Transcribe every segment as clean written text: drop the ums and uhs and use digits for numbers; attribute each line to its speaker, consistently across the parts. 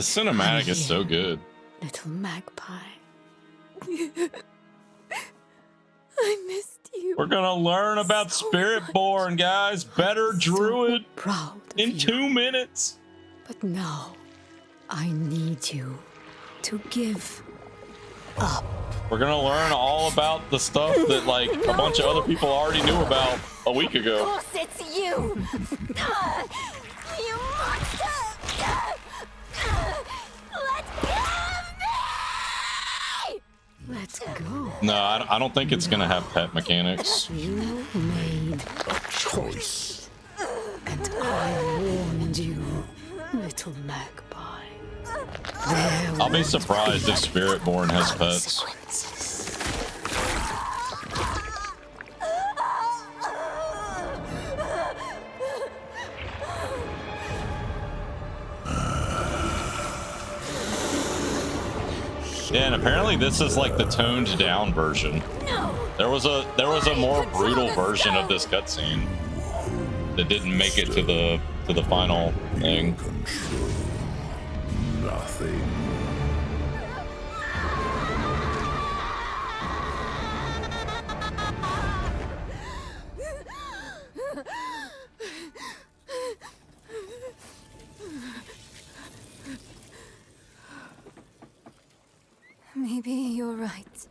Speaker 1: The cinematic is so good.
Speaker 2: Little magpie. I missed you.
Speaker 1: We're gonna learn about Spiritborn, guys. Better druid
Speaker 2: Proud
Speaker 1: in 2 minutes.
Speaker 2: But now, I need you to give up.
Speaker 1: We're gonna learn all about the stuff that like a bunch of other people already knew about a week ago.
Speaker 3: Of course it's you! You monster! Let go of me!
Speaker 2: Let's go.
Speaker 1: No, I don't think it's gonna have pet mechanics.
Speaker 2: You made a choice. And I warned you, little magpie.
Speaker 1: I'll be surprised if Spiritborn has pets. Yeah, and apparently this is like the toned down version. There was a more brutal version of this cutscene that didn't make it to the final thing.
Speaker 4: Nothing.
Speaker 2: Maybe you're right.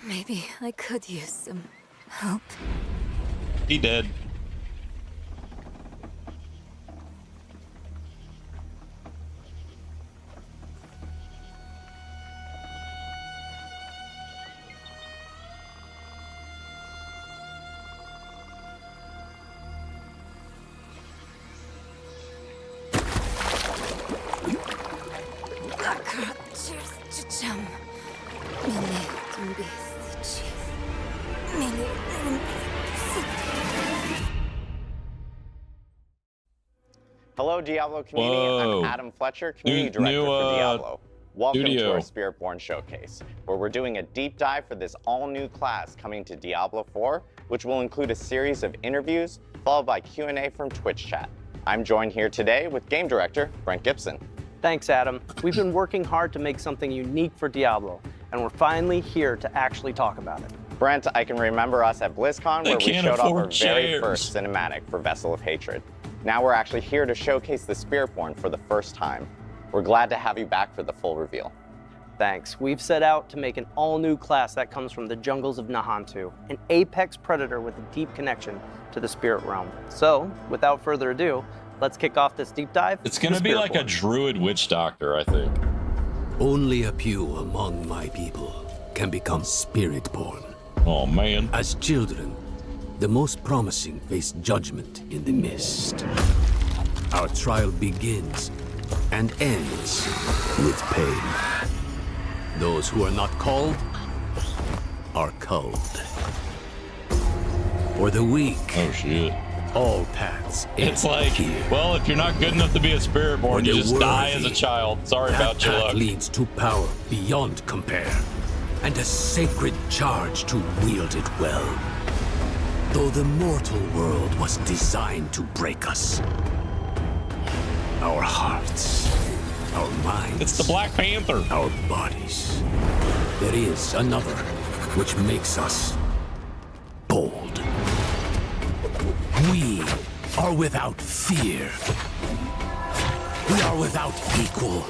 Speaker 2: Maybe I could use some help.
Speaker 1: He did.
Speaker 5: Hello, Diablo community.
Speaker 1: Whoa.
Speaker 5: I'm Adam Fletcher, community director for Diablo. Welcome
Speaker 1: studio.
Speaker 5: to our Spiritborn showcase, where we're doing a deep dive for this all-new class coming to Diablo 4, which will include a series of interviews followed by Q&A from Twitch chat. I'm joined here today with game director Brent Gibson.
Speaker 6: Thanks, Adam. We've been working hard to make something unique for Diablo, and we're finally here to actually talk about it.
Speaker 5: Brent, I can remember us at BlizzCon where we showed off our very
Speaker 1: chairs.
Speaker 5: first cinematic for Vessel of Hatred. Now we're actually here to showcase the Spiritborn for the first time. We're glad to have you back for the full reveal.
Speaker 6: Thanks. We've set out to make an all-new class that comes from the jungles of Nahantu, an apex predator with a deep connection to the spirit realm. So, without further ado, let's kick off this deep dive.
Speaker 1: It's gonna be like a druid witch doctor, I think.
Speaker 7: Only a few among my people can become Spiritborn.
Speaker 1: Oh man.
Speaker 7: As children, the most promising face judgment in the mist. Our trial begins and ends with pain. Those who are not called are culled. For the weak,
Speaker 1: Oh shit.
Speaker 7: all paths
Speaker 1: It's
Speaker 7: end
Speaker 1: like,
Speaker 7: here.
Speaker 1: well, if you're not good enough to be a Spiritborn, you
Speaker 7: the
Speaker 1: just die as a
Speaker 7: worthy,
Speaker 1: child. Sorry
Speaker 7: That
Speaker 1: about your
Speaker 7: path
Speaker 1: luck.
Speaker 7: leads to power beyond compare, and a sacred charge to wield it well. Though the mortal world was designed to break us, our hearts, our minds,
Speaker 1: It's the Black Panther.
Speaker 7: our bodies, there is another which makes us bold. We are without fear. We are without equal.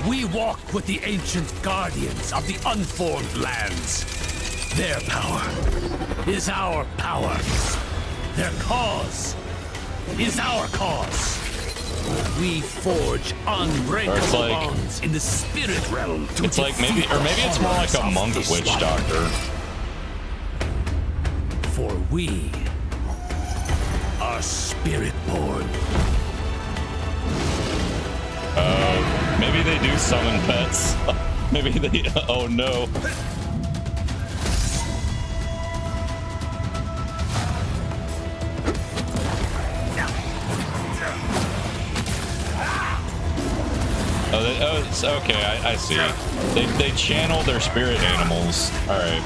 Speaker 7: We walk with the ancient guardians of the unformed lands. Their power is our power. Their cause is our cause. We forge unbreakable
Speaker 1: Or it's like-
Speaker 7: bonds in the spirit realm. To
Speaker 1: It's like maybe,
Speaker 7: defeat
Speaker 1: or maybe it's more like
Speaker 7: the
Speaker 1: a
Speaker 7: horrors
Speaker 1: monk
Speaker 7: of
Speaker 1: witch
Speaker 7: this life.
Speaker 1: doctor.
Speaker 7: For we are Spiritborn.
Speaker 1: Maybe they do summon pets. Maybe they. Oh no. Oh, it's okay. I see. They channel their spirit animals. All right.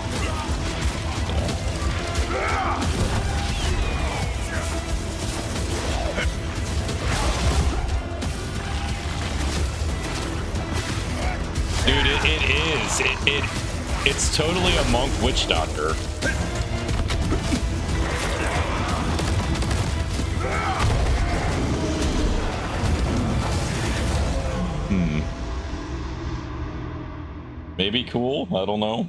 Speaker 1: It's totally a monk witch doctor. Maybe cool, I don't know.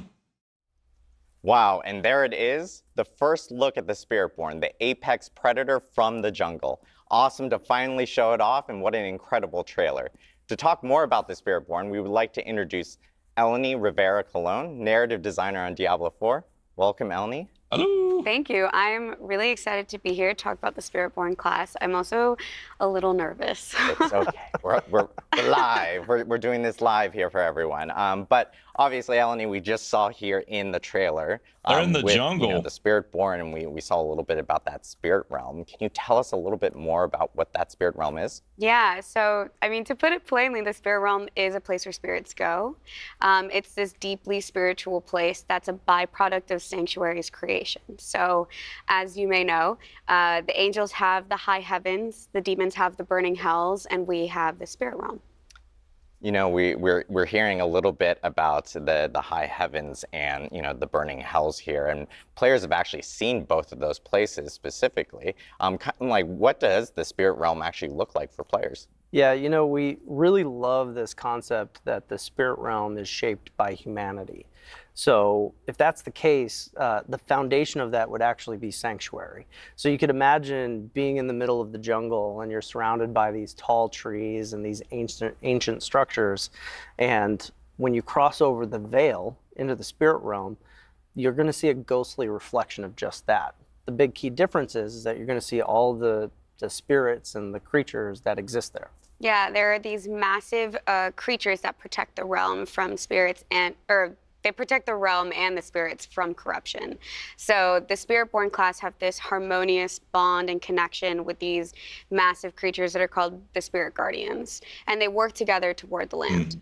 Speaker 5: Wow, and there it is, the first look at the Spiritborn, the apex predator from the jungle. Awesome to finally show it off, and what an incredible trailer. To talk more about the Spiritborn, we would like to introduce Eleni Rivera-Colon, narrative designer on Diablo 4. Welcome, Eleni.
Speaker 1: Hello.
Speaker 3: Thank you. I'm really excited to be here to talk about the Spiritborn class. I'm also a little nervous.
Speaker 5: It's okay. We're live. We're doing this live here for everyone. But obviously, Eleni, we just saw here in the trailer.
Speaker 1: They're in the
Speaker 5: with,
Speaker 1: jungle.
Speaker 5: You know, the Spiritborn, and we saw a little bit about that spirit realm. Can you tell us a little bit more about what that spirit realm is?
Speaker 3: Yeah, so, I mean, to put it plainly, the spirit realm is a place where spirits go. It's this deeply spiritual place that's a byproduct of Sanctuary's creation. So, as you may know, the angels have the high heavens, the demons have the burning hells, and we have the spirit realm.
Speaker 5: You know, we're hearing a little bit about the high heavens and, you know, the burning hells here, and players have actually seen both of those places specifically. Kind of like, what does the spirit realm actually look like for players?
Speaker 6: Yeah, you know, we really love this concept that the spirit realm is shaped by humanity. So if that's the case, the foundation of that would actually be Sanctuary. So you could imagine being in the middle of the jungle and you're surrounded by these tall trees and these ancient structures. And when you cross over the veil into the spirit realm, you're going to see a ghostly reflection of just that. The big key difference is that you're going to see all the spirits and the creatures that exist there.
Speaker 3: Yeah, there are these massive creatures that protect the realm from spirits they protect the realm and the spirits from corruption. So the Spiritborn class have this harmonious bond and connection with these massive creatures that are called the Spirit Guardians, and they work together toward the land.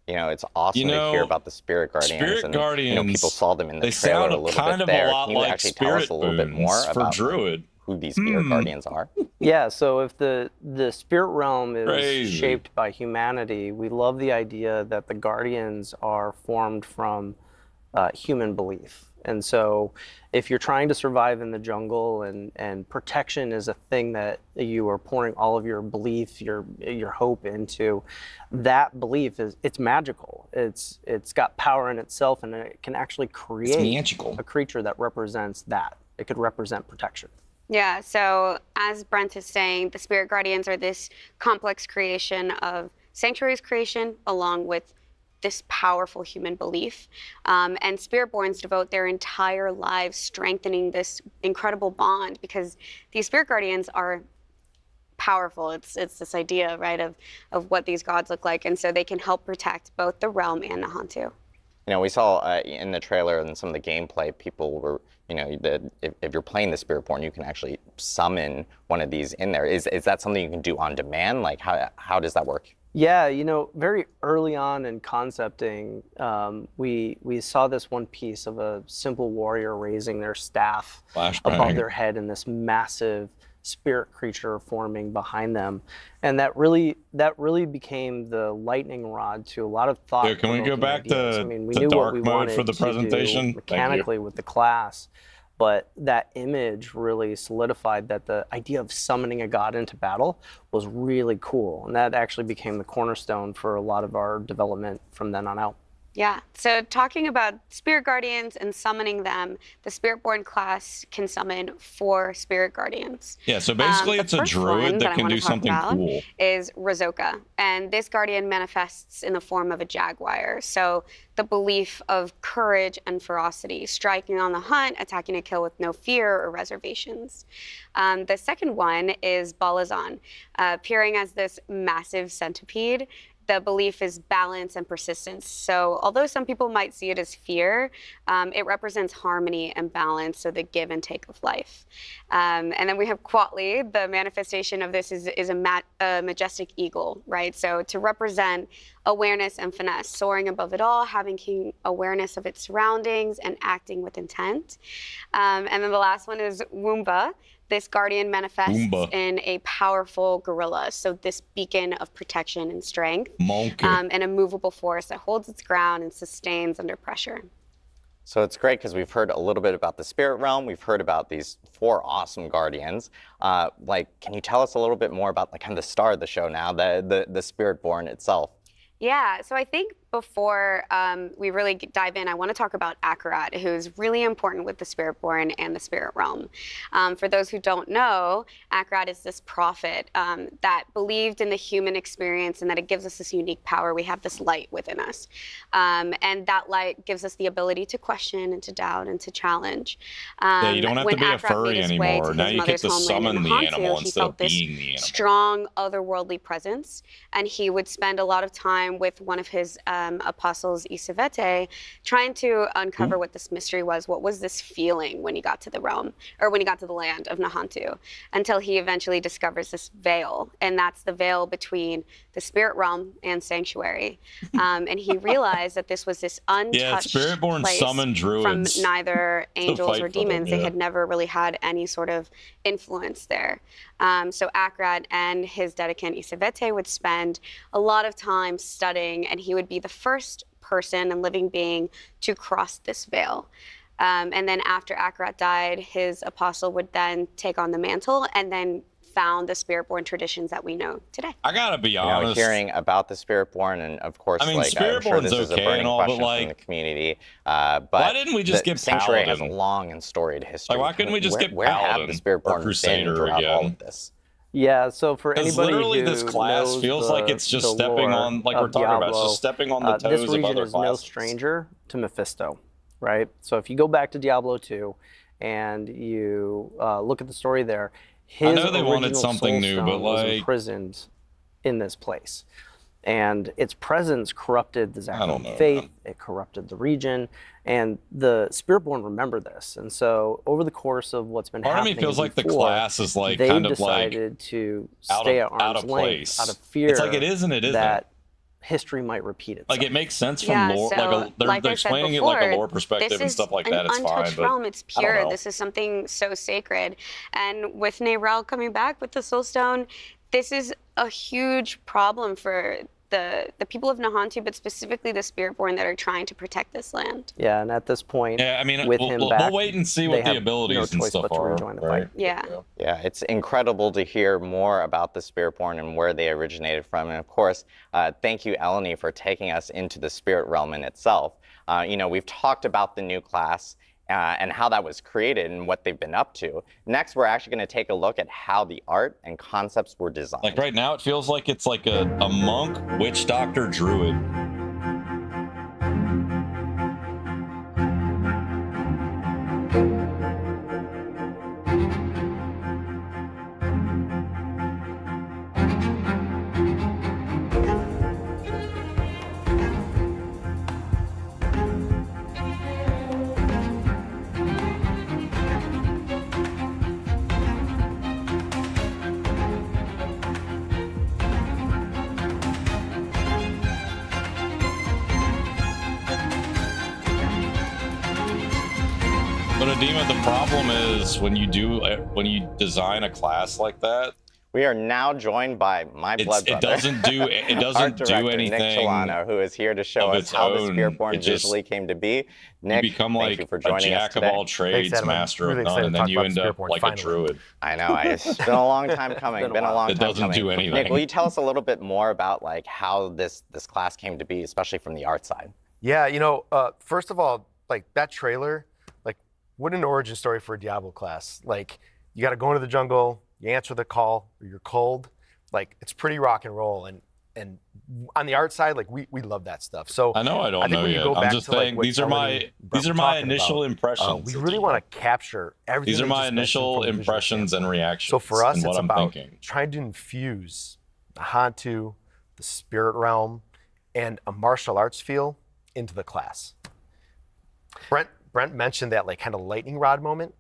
Speaker 5: You know, it's awesome to hear about the Spirit Guardians.
Speaker 1: Spirit Guardians,
Speaker 5: you know, people saw them in the
Speaker 1: they
Speaker 5: trailer
Speaker 1: sound
Speaker 5: a little
Speaker 1: kind
Speaker 5: bit
Speaker 1: of
Speaker 5: there.
Speaker 1: a lot
Speaker 5: Can you
Speaker 1: like
Speaker 5: actually tell us a little bit more
Speaker 1: for
Speaker 5: about
Speaker 1: Druid.
Speaker 5: Who these Spirit Guardians are?
Speaker 6: Yeah, so if the spirit realm is
Speaker 1: Crazy.
Speaker 6: shaped by humanity, we love the idea that the Guardians are formed from human belief. And so if you're trying to survive in the jungle and protection is a thing that you are pouring all of your belief, your hope into, that belief it's magical. It's got power in itself, and it can actually create a creature that represents that. It could represent protection.
Speaker 3: Yeah, so as Brent is saying, the Spirit Guardians are this complex creation of Sanctuary's creation along with this powerful human belief. And Spiritborns devote their entire lives strengthening this incredible bond because these Spirit Guardians are powerful. It's this idea, right, of what these gods look like. And so they can help protect both the realm and Nahantu.
Speaker 5: You know, we saw in the trailer and some of the gameplay, people were, you know, if you're playing the Spiritborn, you can actually summon one of these in there. Is that something you can do on demand? Like, how does that work?
Speaker 6: Yeah, you know, very early on in concepting, we saw this one piece of a simple warrior raising their staff above their head and this massive spirit creature forming behind them, and that really became the lightning rod to a lot of thought.
Speaker 1: Yeah, can we go back
Speaker 6: ideas.
Speaker 1: to
Speaker 6: I mean, we
Speaker 1: the
Speaker 6: knew
Speaker 1: dark
Speaker 6: what we
Speaker 1: mode
Speaker 6: wanted
Speaker 1: for the
Speaker 6: to
Speaker 1: presentation?
Speaker 6: do mechanically with the class, but that image really solidified that the idea of summoning a god into battle was really cool, and that actually became the cornerstone for a lot of our development from then on out.
Speaker 3: Yeah, so talking about Spirit Guardians and summoning them, the Spiritborn class can summon 4 Spirit Guardians.
Speaker 1: Yeah, so basically it's a druid that can do something cool.
Speaker 3: Is Razoka, and this guardian manifests in the form of a jaguar. So the belief of courage and ferocity, striking on the hunt, attacking a kill with no fear or reservations. The second one is Balazan, appearing as this massive centipede. The belief is balance and persistence. So although some people might see it as fear, it represents harmony and balance, so the give and take of life. And then we have Quatli. The manifestation of this is a majestic eagle, right? So to represent awareness and finesse, soaring above it all, having keen awareness of its surroundings, and acting with intent. And then the last one is Woomba, this guardian manifests
Speaker 1: Boomba.
Speaker 3: in a powerful gorilla, so this beacon of protection and strength,
Speaker 1: Monkey.
Speaker 3: and a movable force that holds its ground and sustains under pressure.
Speaker 5: So it's great because we've heard a little bit about the spirit realm. We've heard about these 4 awesome guardians. Can you tell us a little bit more about kind of the star of the show now, the Spiritborn itself?
Speaker 3: Yeah, so I think before we really dive in, I want to talk about Akarat, who's really important with the Spiritborn and the Spirit Realm. For those who don't know, Akarat is this prophet that believed in the human experience and that it gives us this unique power. We have this light within us. And that light gives us the ability to question and to doubt and to challenge.
Speaker 1: Yeah, you don't have to be a
Speaker 3: Akarat
Speaker 1: furry
Speaker 3: made his way
Speaker 1: anymore.
Speaker 3: to
Speaker 1: Now
Speaker 3: his
Speaker 1: you get
Speaker 3: mother's
Speaker 1: to
Speaker 3: homeland
Speaker 1: summon
Speaker 3: in
Speaker 1: the
Speaker 3: Nahantu,
Speaker 1: animal
Speaker 3: he
Speaker 1: instead
Speaker 3: felt
Speaker 1: of
Speaker 3: this
Speaker 1: being the animal.
Speaker 3: strong otherworldly presence, and he would spend a lot of time with one of his apostles, Isavete, trying to uncover what this mystery was. What was this feeling when he got to the realm, or when he got to the land of Nahantu, until he eventually discovers this veil, and that's the veil between the spirit realm and sanctuary. And he realized that this was this untouched
Speaker 1: Spiritborn
Speaker 3: place
Speaker 1: summoned druids
Speaker 3: from neither angels
Speaker 1: fight
Speaker 3: or
Speaker 1: for them,
Speaker 3: demons. They
Speaker 1: yeah.
Speaker 3: had never really had any sort of influence there. So Akarat and his dedicant Isavete would spend a lot of time studying, and he would be the first person and living being to cross this veil. And then after Akarat died, his apostle would then take on the mantle and then found the Spiritborn traditions that we know today.
Speaker 1: I gotta be
Speaker 5: You know,
Speaker 1: honest.
Speaker 5: hearing about the Spiritborn, and of course,
Speaker 1: I mean,
Speaker 5: I'm sure
Speaker 1: Spiritborn's
Speaker 5: this is a
Speaker 1: okay
Speaker 5: burning
Speaker 1: and all, but,
Speaker 5: question
Speaker 1: like,
Speaker 5: from the community. But
Speaker 1: why didn't we just
Speaker 5: the
Speaker 1: get
Speaker 5: Sanctuary has a
Speaker 1: Paladin?
Speaker 5: long and storied history.
Speaker 1: Like, why couldn't we just get
Speaker 5: where have
Speaker 1: Paladin
Speaker 5: the
Speaker 1: or
Speaker 5: Spiritborn been
Speaker 1: Crusader
Speaker 5: throughout all
Speaker 1: again?
Speaker 5: of this?
Speaker 6: Yeah, so for
Speaker 1: Because
Speaker 6: anybody
Speaker 1: literally
Speaker 6: who
Speaker 1: this class
Speaker 6: knows
Speaker 1: feels like it's just
Speaker 6: the
Speaker 1: stepping
Speaker 6: lore
Speaker 1: on, like we're
Speaker 6: of
Speaker 1: talking about, it's
Speaker 6: Diablo,
Speaker 1: just stepping on the
Speaker 6: this
Speaker 1: toes of
Speaker 6: region
Speaker 1: other
Speaker 6: is no
Speaker 1: classes.
Speaker 6: stranger to Mephisto, right? So if you go back to Diablo 2 and you look at the story there, his
Speaker 1: know they wanted
Speaker 6: original
Speaker 1: something new, but,
Speaker 6: soulstone was
Speaker 1: like,
Speaker 6: imprisoned in this place. And its presence corrupted the
Speaker 1: I don't
Speaker 6: Zacharian
Speaker 1: know,
Speaker 6: faith,
Speaker 1: man.
Speaker 6: it corrupted the region, and the Spiritborn remember this. And so over the course of what's been
Speaker 1: Part of
Speaker 6: happening
Speaker 1: me feels like the
Speaker 6: before,
Speaker 1: class is like
Speaker 6: they've
Speaker 1: kind of like
Speaker 6: decided to
Speaker 1: out
Speaker 6: stay
Speaker 1: of-
Speaker 6: at
Speaker 1: out
Speaker 6: arm's
Speaker 1: of
Speaker 6: length
Speaker 1: place.
Speaker 6: out of fear
Speaker 1: It's like it is and it isn't.
Speaker 6: that history might repeat itself.
Speaker 1: like it makes sense from
Speaker 3: Yeah,
Speaker 1: lore.
Speaker 3: so,
Speaker 1: They're
Speaker 3: like I said
Speaker 1: explaining it like a
Speaker 3: before,
Speaker 1: lore perspective
Speaker 3: this
Speaker 1: and
Speaker 3: is
Speaker 1: stuff like
Speaker 3: an
Speaker 1: that. It's fine,
Speaker 3: untouched
Speaker 1: but
Speaker 3: realm. It's
Speaker 1: I don't
Speaker 3: pure.
Speaker 1: know.
Speaker 3: This is something so sacred. And with Nerel coming back with the Soulstone, this is a huge problem for the people of Nahantu, but specifically the Spiritborn that are trying to protect this land.
Speaker 6: Yeah, and at this point,
Speaker 1: Yeah, I mean,
Speaker 6: with
Speaker 1: we'll,
Speaker 6: him
Speaker 1: we'll
Speaker 6: back,
Speaker 1: wait and see
Speaker 6: they
Speaker 1: what the
Speaker 6: have
Speaker 1: abilities
Speaker 6: no
Speaker 1: and
Speaker 6: choice
Speaker 1: stuff
Speaker 6: but to
Speaker 1: are.
Speaker 6: rejoin the
Speaker 1: right?
Speaker 6: fight.
Speaker 3: Yeah.
Speaker 5: Yeah, it's incredible to hear more about the Spiritborn and where they originated from. And of course, thank you, Eleni, for taking us into the spirit realm in itself. You know, we've talked about the new class and how that was created and what they've been up to. Next, we're actually going to take a look at how the art and concepts were designed.
Speaker 1: Like right now, it feels like it's like a monk, witch doctor, druid. But Adema, the problem is when you design a class like that,
Speaker 5: We are now joined by my blood
Speaker 1: it
Speaker 5: brother.
Speaker 1: doesn't do
Speaker 5: Art
Speaker 1: do
Speaker 5: director,
Speaker 1: anything.
Speaker 5: Nick Chilano, who is here to show
Speaker 1: of
Speaker 5: us
Speaker 1: its
Speaker 5: how the
Speaker 1: own.
Speaker 5: Spiritborn
Speaker 1: It just-
Speaker 5: visually came to be.
Speaker 1: You
Speaker 5: Nick,
Speaker 1: become
Speaker 5: thank
Speaker 1: like
Speaker 5: you for
Speaker 1: a
Speaker 5: joining us
Speaker 1: jack of
Speaker 5: today.
Speaker 1: all trades,
Speaker 4: Adam. I'm
Speaker 1: master
Speaker 4: really
Speaker 1: of none,
Speaker 4: excited
Speaker 1: and
Speaker 4: to
Speaker 1: then
Speaker 4: talk
Speaker 1: you
Speaker 4: about
Speaker 1: end
Speaker 4: the
Speaker 1: up
Speaker 4: Spiritborn
Speaker 1: like
Speaker 4: finally.
Speaker 1: a druid.
Speaker 5: I know, it's been a long time coming.
Speaker 6: been a
Speaker 5: long
Speaker 1: It
Speaker 5: time
Speaker 1: doesn't
Speaker 5: coming.
Speaker 1: do anything.
Speaker 5: Nick, will you tell us a little bit more about like how this class came to be, especially from the art side?
Speaker 4: Yeah, you know, first of all, like that trailer, like what an origin story for a Diablo class. Like you got to go into the jungle, you answer the call, or you're cold. Like it's pretty rock and roll, and on the art side, like we love that stuff. So
Speaker 1: I know I don't
Speaker 4: think
Speaker 1: know
Speaker 4: when you
Speaker 1: yet.
Speaker 4: go
Speaker 1: I'm
Speaker 4: back
Speaker 1: just
Speaker 4: to, like,
Speaker 1: saying
Speaker 4: what
Speaker 1: these are
Speaker 4: Eleni
Speaker 1: my
Speaker 4: and Brett were talking
Speaker 1: initial
Speaker 4: about,
Speaker 1: impressions.
Speaker 4: we really want to capture everything.
Speaker 1: These are
Speaker 4: we
Speaker 1: my
Speaker 4: just mentioned
Speaker 1: initial
Speaker 4: from a visual
Speaker 1: impressions and
Speaker 4: standpoint.
Speaker 1: reactions.
Speaker 4: So for us,
Speaker 1: and what
Speaker 4: it's
Speaker 1: I'm
Speaker 4: about
Speaker 1: thinking.
Speaker 4: trying to infuse the Hantu, the spirit realm, and a martial arts feel into the class. Brent mentioned that like kind of lightning rod moment.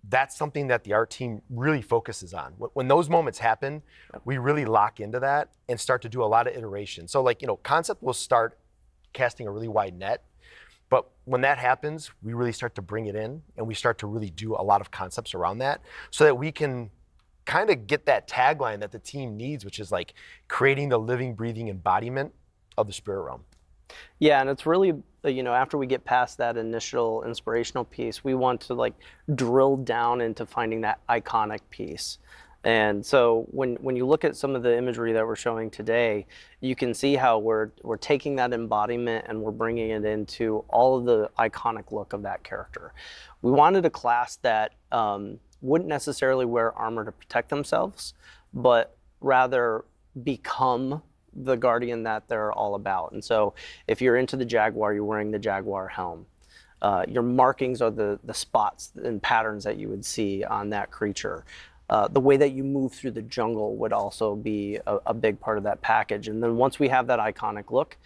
Speaker 4: That's something that the art team really focuses on. When those moments happen, we really lock into that and start to do a lot of iteration. So like, you know, concept will start casting a really wide net, But when that happens, we really start to bring it in, and we start to really do a lot of concepts around that so that we can kind of get that tagline that the team needs, which is like creating the living, breathing embodiment of the spirit realm.
Speaker 6: Yeah, and it's really, after we get past that initial inspirational piece, we want to like drill down into finding that iconic piece. And so when you look at some of the imagery that we're showing today, you can see how we're taking that embodiment and we're bringing it into all of the iconic look of that character. We wanted a class that wouldn't necessarily wear armor to protect themselves, but rather become the guardian that they're all about. And so if you're into the Jaguar, you're wearing the Jaguar helm. Your markings are the spots and patterns that you would see on that creature. The way that you move through the jungle would also be a big part of that package. And then once we have that iconic look,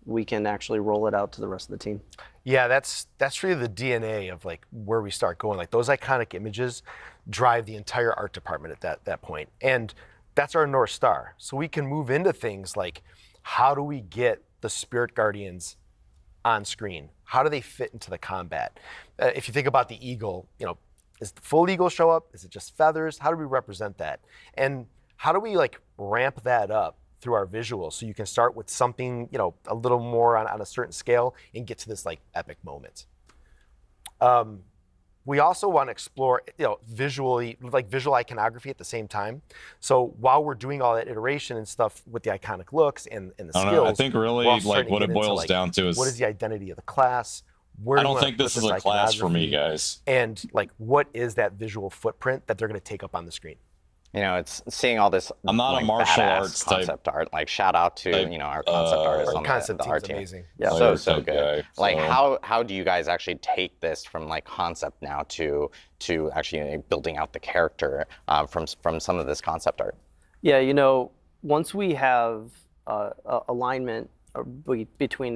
Speaker 6: we can actually roll it out to the rest of the team.
Speaker 4: Yeah, that's really the DNA of like where we start going. Like those iconic images drive the entire art department at that point. And that's our North Star. So we can move into things like, how do we get the Spirit Guardians on screen? How do they fit into the combat? If you think about the eagle, is the full eagle show up? Is it just feathers? How do we represent that? And how do we like ramp that up through our visuals so you can start with something, a little more on a certain scale and get to this like epic moment? We also want to explore, visually, like visual iconography at the same time. So while we're doing all that iteration and stuff with the iconic looks and the skills,
Speaker 1: I think really like what it boils down to is
Speaker 4: what is the identity of the class?
Speaker 1: I don't think this is a class for me, guys.
Speaker 4: And like, what is that visual footprint that they're going to take up on the screen?
Speaker 5: It's seeing all this.
Speaker 1: I'm not a martial arts
Speaker 5: concept
Speaker 1: type.
Speaker 5: art. Like shout out to our concept artists on
Speaker 4: concept
Speaker 5: the art
Speaker 4: team's
Speaker 5: team.
Speaker 4: amazing.
Speaker 5: Yeah, so good.
Speaker 1: Guy,
Speaker 5: like
Speaker 1: so.
Speaker 5: how do you guys actually take this from like concept now to actually building out the character from some of this concept art?
Speaker 6: Yeah, once we have alignment between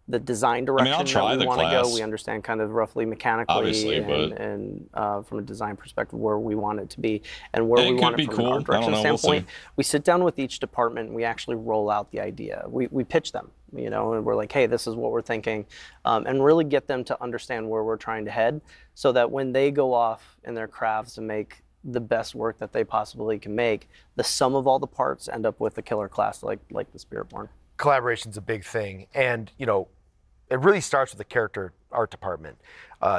Speaker 6: the design direction
Speaker 1: I'll try
Speaker 6: that we
Speaker 1: the
Speaker 6: want to go,
Speaker 1: class.
Speaker 6: we understand kind of roughly mechanically
Speaker 1: Obviously,
Speaker 6: and from a design perspective where we want it to be and where we
Speaker 1: could
Speaker 6: want
Speaker 1: be
Speaker 6: it from
Speaker 1: cool.
Speaker 6: an art direction
Speaker 1: I don't know, we'll
Speaker 6: standpoint.
Speaker 1: see.
Speaker 6: We sit down with each department and we actually roll out the idea. We pitch them, and we're like, hey, this is what we're thinking, and really get them to understand where we're trying to head so that when they go off in their crafts and make the best work that they possibly can make, the sum of all the parts end up with a killer class like the Spiritborn.
Speaker 4: Collaboration's a big thing, and it really starts with the character art department.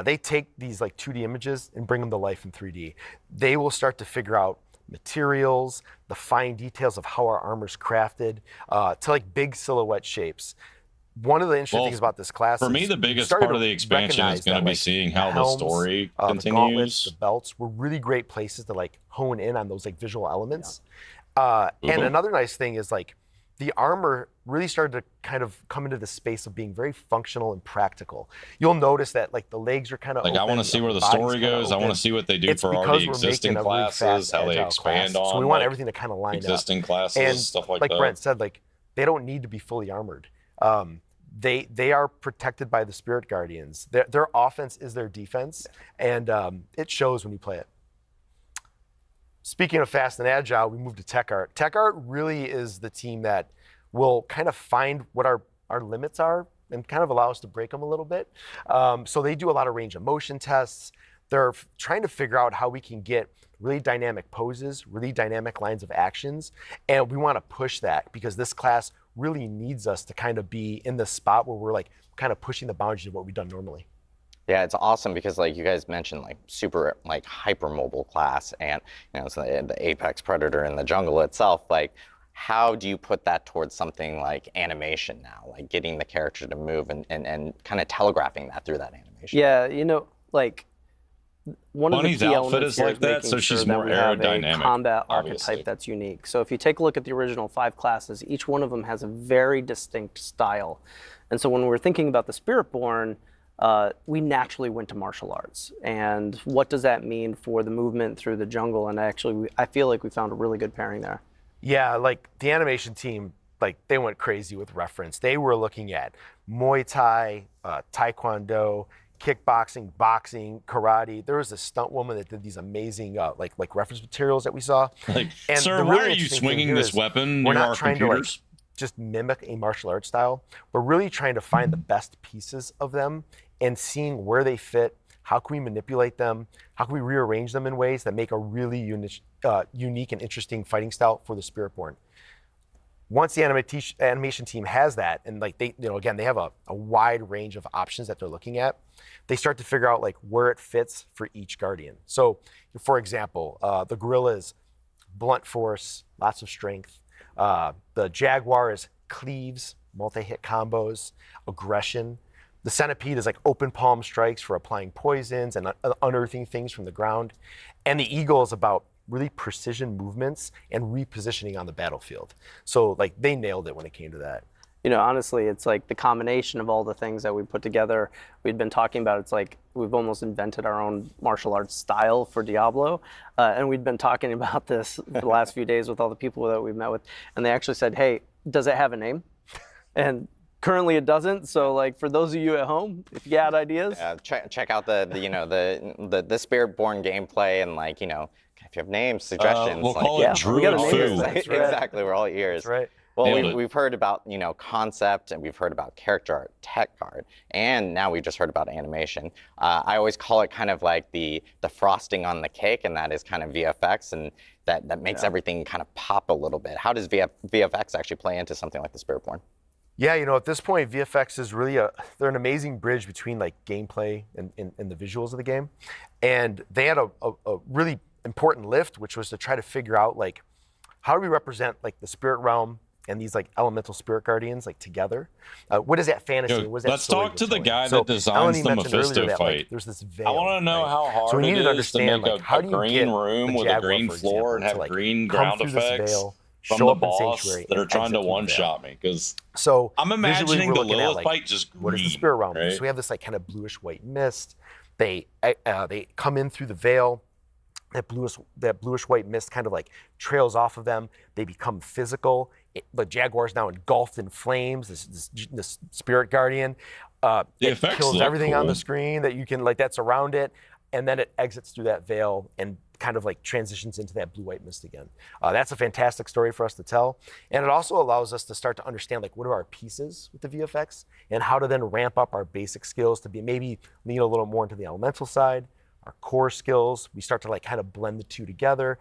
Speaker 4: They take these like 2D images and bring them to life in 3D. They will start to figure out materials, the fine details of how our armor's crafted, to like big silhouette shapes. One of the interesting things about this class
Speaker 1: for
Speaker 4: is
Speaker 1: me, the biggest
Speaker 4: started
Speaker 1: part of
Speaker 4: to
Speaker 1: the expansion is
Speaker 4: recognize
Speaker 1: going to
Speaker 4: that,
Speaker 1: be
Speaker 4: like,
Speaker 1: seeing
Speaker 4: the
Speaker 1: how the
Speaker 4: helms,
Speaker 1: story
Speaker 4: the gauntlets,
Speaker 1: continues.
Speaker 4: the belts were really great places to like hone in on those like visual elements. And another nice thing is like the armor really started to kind of come into the space of being very functional and practical. You'll notice that like the legs are kind of
Speaker 1: Like
Speaker 4: open,
Speaker 1: I want to see where the
Speaker 4: body's
Speaker 1: story
Speaker 4: kinda
Speaker 1: goes. I want
Speaker 4: open.
Speaker 1: to see what they do
Speaker 4: It's
Speaker 1: for
Speaker 4: because
Speaker 1: already
Speaker 4: we're
Speaker 1: existing
Speaker 4: making a really
Speaker 1: classes,
Speaker 4: fast,
Speaker 1: how they
Speaker 4: agile
Speaker 1: expand
Speaker 4: class.
Speaker 1: on.
Speaker 4: So we want
Speaker 1: like,
Speaker 4: everything to kind of line
Speaker 1: existing
Speaker 4: up.
Speaker 1: classes,
Speaker 4: And
Speaker 1: stuff like
Speaker 4: like
Speaker 1: that.
Speaker 4: Brent said, like they don't need to be fully armored. They are protected by the Spirit Guardians. Their offense is their defense, and it shows when you play it. Speaking of fast and agile, we move to tech art. Tech art really is the team that will kind of find what our limits are and kind of allow us to break them a little bit. So they do a lot of range of motion tests. They're trying to figure out how we can get really dynamic poses, really dynamic lines of actions. And we want to push that because this class really needs us to kind of be in the spot where we're like kind of pushing the boundaries of what we've done normally.
Speaker 5: Yeah, it's awesome because like you guys mentioned like super like hypermobile class and so the apex predator in the jungle itself, like how do you put that towards something like animation now, like getting the character to move and kind of telegraphing that through that animation?
Speaker 6: Yeah, like one
Speaker 1: Bunny's
Speaker 6: of the key
Speaker 1: outfit
Speaker 6: elements
Speaker 1: is
Speaker 6: here
Speaker 1: like
Speaker 6: is
Speaker 1: that,
Speaker 6: making
Speaker 1: so
Speaker 6: sure
Speaker 1: she's
Speaker 6: that
Speaker 1: more
Speaker 6: we have a
Speaker 1: aerodynamic,
Speaker 6: combat
Speaker 1: obviously.
Speaker 6: archetype that's unique. So if you take a look at the original 5 classes, each one of them has a very distinct style. And so when we were thinking about the Spiritborn, we naturally went to martial arts. And what does that mean for the movement through the jungle? And actually, I feel like we found a really good pairing there.
Speaker 4: Yeah, like the animation team, like they went crazy with reference. They were looking at Muay Thai, Taekwondo, kickboxing, boxing, karate. There was a stunt woman that did these amazing like reference materials that we saw.
Speaker 1: Like,
Speaker 4: And
Speaker 1: sir,
Speaker 4: the
Speaker 1: why
Speaker 4: really
Speaker 1: are you
Speaker 4: interesting thing
Speaker 1: swinging
Speaker 4: here
Speaker 1: this
Speaker 4: is
Speaker 1: weapon
Speaker 4: we're
Speaker 1: near
Speaker 4: not
Speaker 1: our
Speaker 4: trying
Speaker 1: computers?
Speaker 4: just mimic a martial arts style. We're really trying to find the best pieces of them and seeing where they fit. How can we manipulate them? How can we rearrange them in ways that make a really unique and interesting fighting style for the Spiritborn? Once the animation team has that, and like they, again, they have a wide range of options that they're looking at, they start to figure out like where it fits for each Guardian. So, for example, the Gorilla is blunt force, lots of strength. The Jaguar is cleaves, multi-hit combos, aggression. The Centipede is like open palm strikes for applying poisons and unearthing things from the ground. And the Eagle is about really precision movements and repositioning on the battlefield. So like they nailed it when it came to that.
Speaker 6: Honestly, it's like the combination of all the things that we put together. We'd been talking about, it's like we've almost invented our own martial arts style for Diablo. And we'd been talking about this the last few days with all the people that we've met with. And they actually said, hey, does it have a name? And currently it doesn't. So like for those of you at home, if you got ideas.
Speaker 5: Check out the Spiritborn gameplay and like, if you have names, suggestions.
Speaker 1: We'll call it Druid Foo.
Speaker 5: Exactly, we're all ears.
Speaker 4: That's right.
Speaker 5: Well, we've heard about, concept, and we've heard about character art, tech art, and now we've just heard about animation. I always call it kind of like the frosting on the cake, and that is kind of VFX, and that makes everything kind of pop a little bit. How does VFX actually play into something like the Spiritborn?
Speaker 4: Yeah, at this point, VFX is really they're an amazing bridge between like gameplay and the visuals of the game. And they had a really important lift, which was to try to figure out like, how do we represent like the spirit realm and these like elemental spirit guardians like together? What is that fantasy? What is that
Speaker 1: let's
Speaker 4: story
Speaker 1: talk to the
Speaker 4: telling?
Speaker 1: guy
Speaker 4: So
Speaker 1: that designs
Speaker 4: Eleni
Speaker 1: the
Speaker 4: mentioned earlier
Speaker 1: Mephisto
Speaker 4: that,
Speaker 1: fight.
Speaker 4: like, there's this veil,
Speaker 1: I want to know
Speaker 4: right?
Speaker 1: how hard
Speaker 4: So we
Speaker 1: it
Speaker 4: needed to
Speaker 1: is to
Speaker 4: understand
Speaker 1: make
Speaker 4: like, how
Speaker 1: a
Speaker 4: do you
Speaker 1: green
Speaker 4: get
Speaker 1: room
Speaker 4: the
Speaker 1: with
Speaker 4: Jaguar,
Speaker 1: a green
Speaker 4: for
Speaker 1: floor and
Speaker 4: example,
Speaker 1: have
Speaker 4: to, like,
Speaker 1: green
Speaker 4: come
Speaker 1: ground
Speaker 4: through this
Speaker 1: effects
Speaker 4: veil,
Speaker 1: from
Speaker 4: show
Speaker 1: the
Speaker 4: up in
Speaker 1: boss
Speaker 4: Sanctuary,
Speaker 1: that are
Speaker 4: and
Speaker 1: trying to
Speaker 4: exit through the veil.
Speaker 1: one-shot me? Because
Speaker 4: So
Speaker 1: I'm
Speaker 4: visually,
Speaker 1: imagining
Speaker 4: we're
Speaker 1: the
Speaker 4: looking at,
Speaker 1: Lilith
Speaker 4: like,
Speaker 1: fight just green.
Speaker 4: what is the spirit realm?
Speaker 1: Right?
Speaker 4: So we have this like kind of bluish-white mist. They come in through the veil. That bluish-white mist kind of like trails off of them. They become physical. The Jaguar's now engulfed in flames. This spirit guardian. It
Speaker 1: effects
Speaker 4: kills
Speaker 1: look
Speaker 4: everything on the
Speaker 1: cool.
Speaker 4: screen that you can that's around it, and then it exits through that veil and kind of like transitions into that blue-white mist again. That's a fantastic story for us to tell, and it also allows us to start to understand like what are our pieces with the VFX and how to then ramp up our basic skills to be maybe lean a little more into the elemental side. Our core skills, we start to like kind of blend the two together.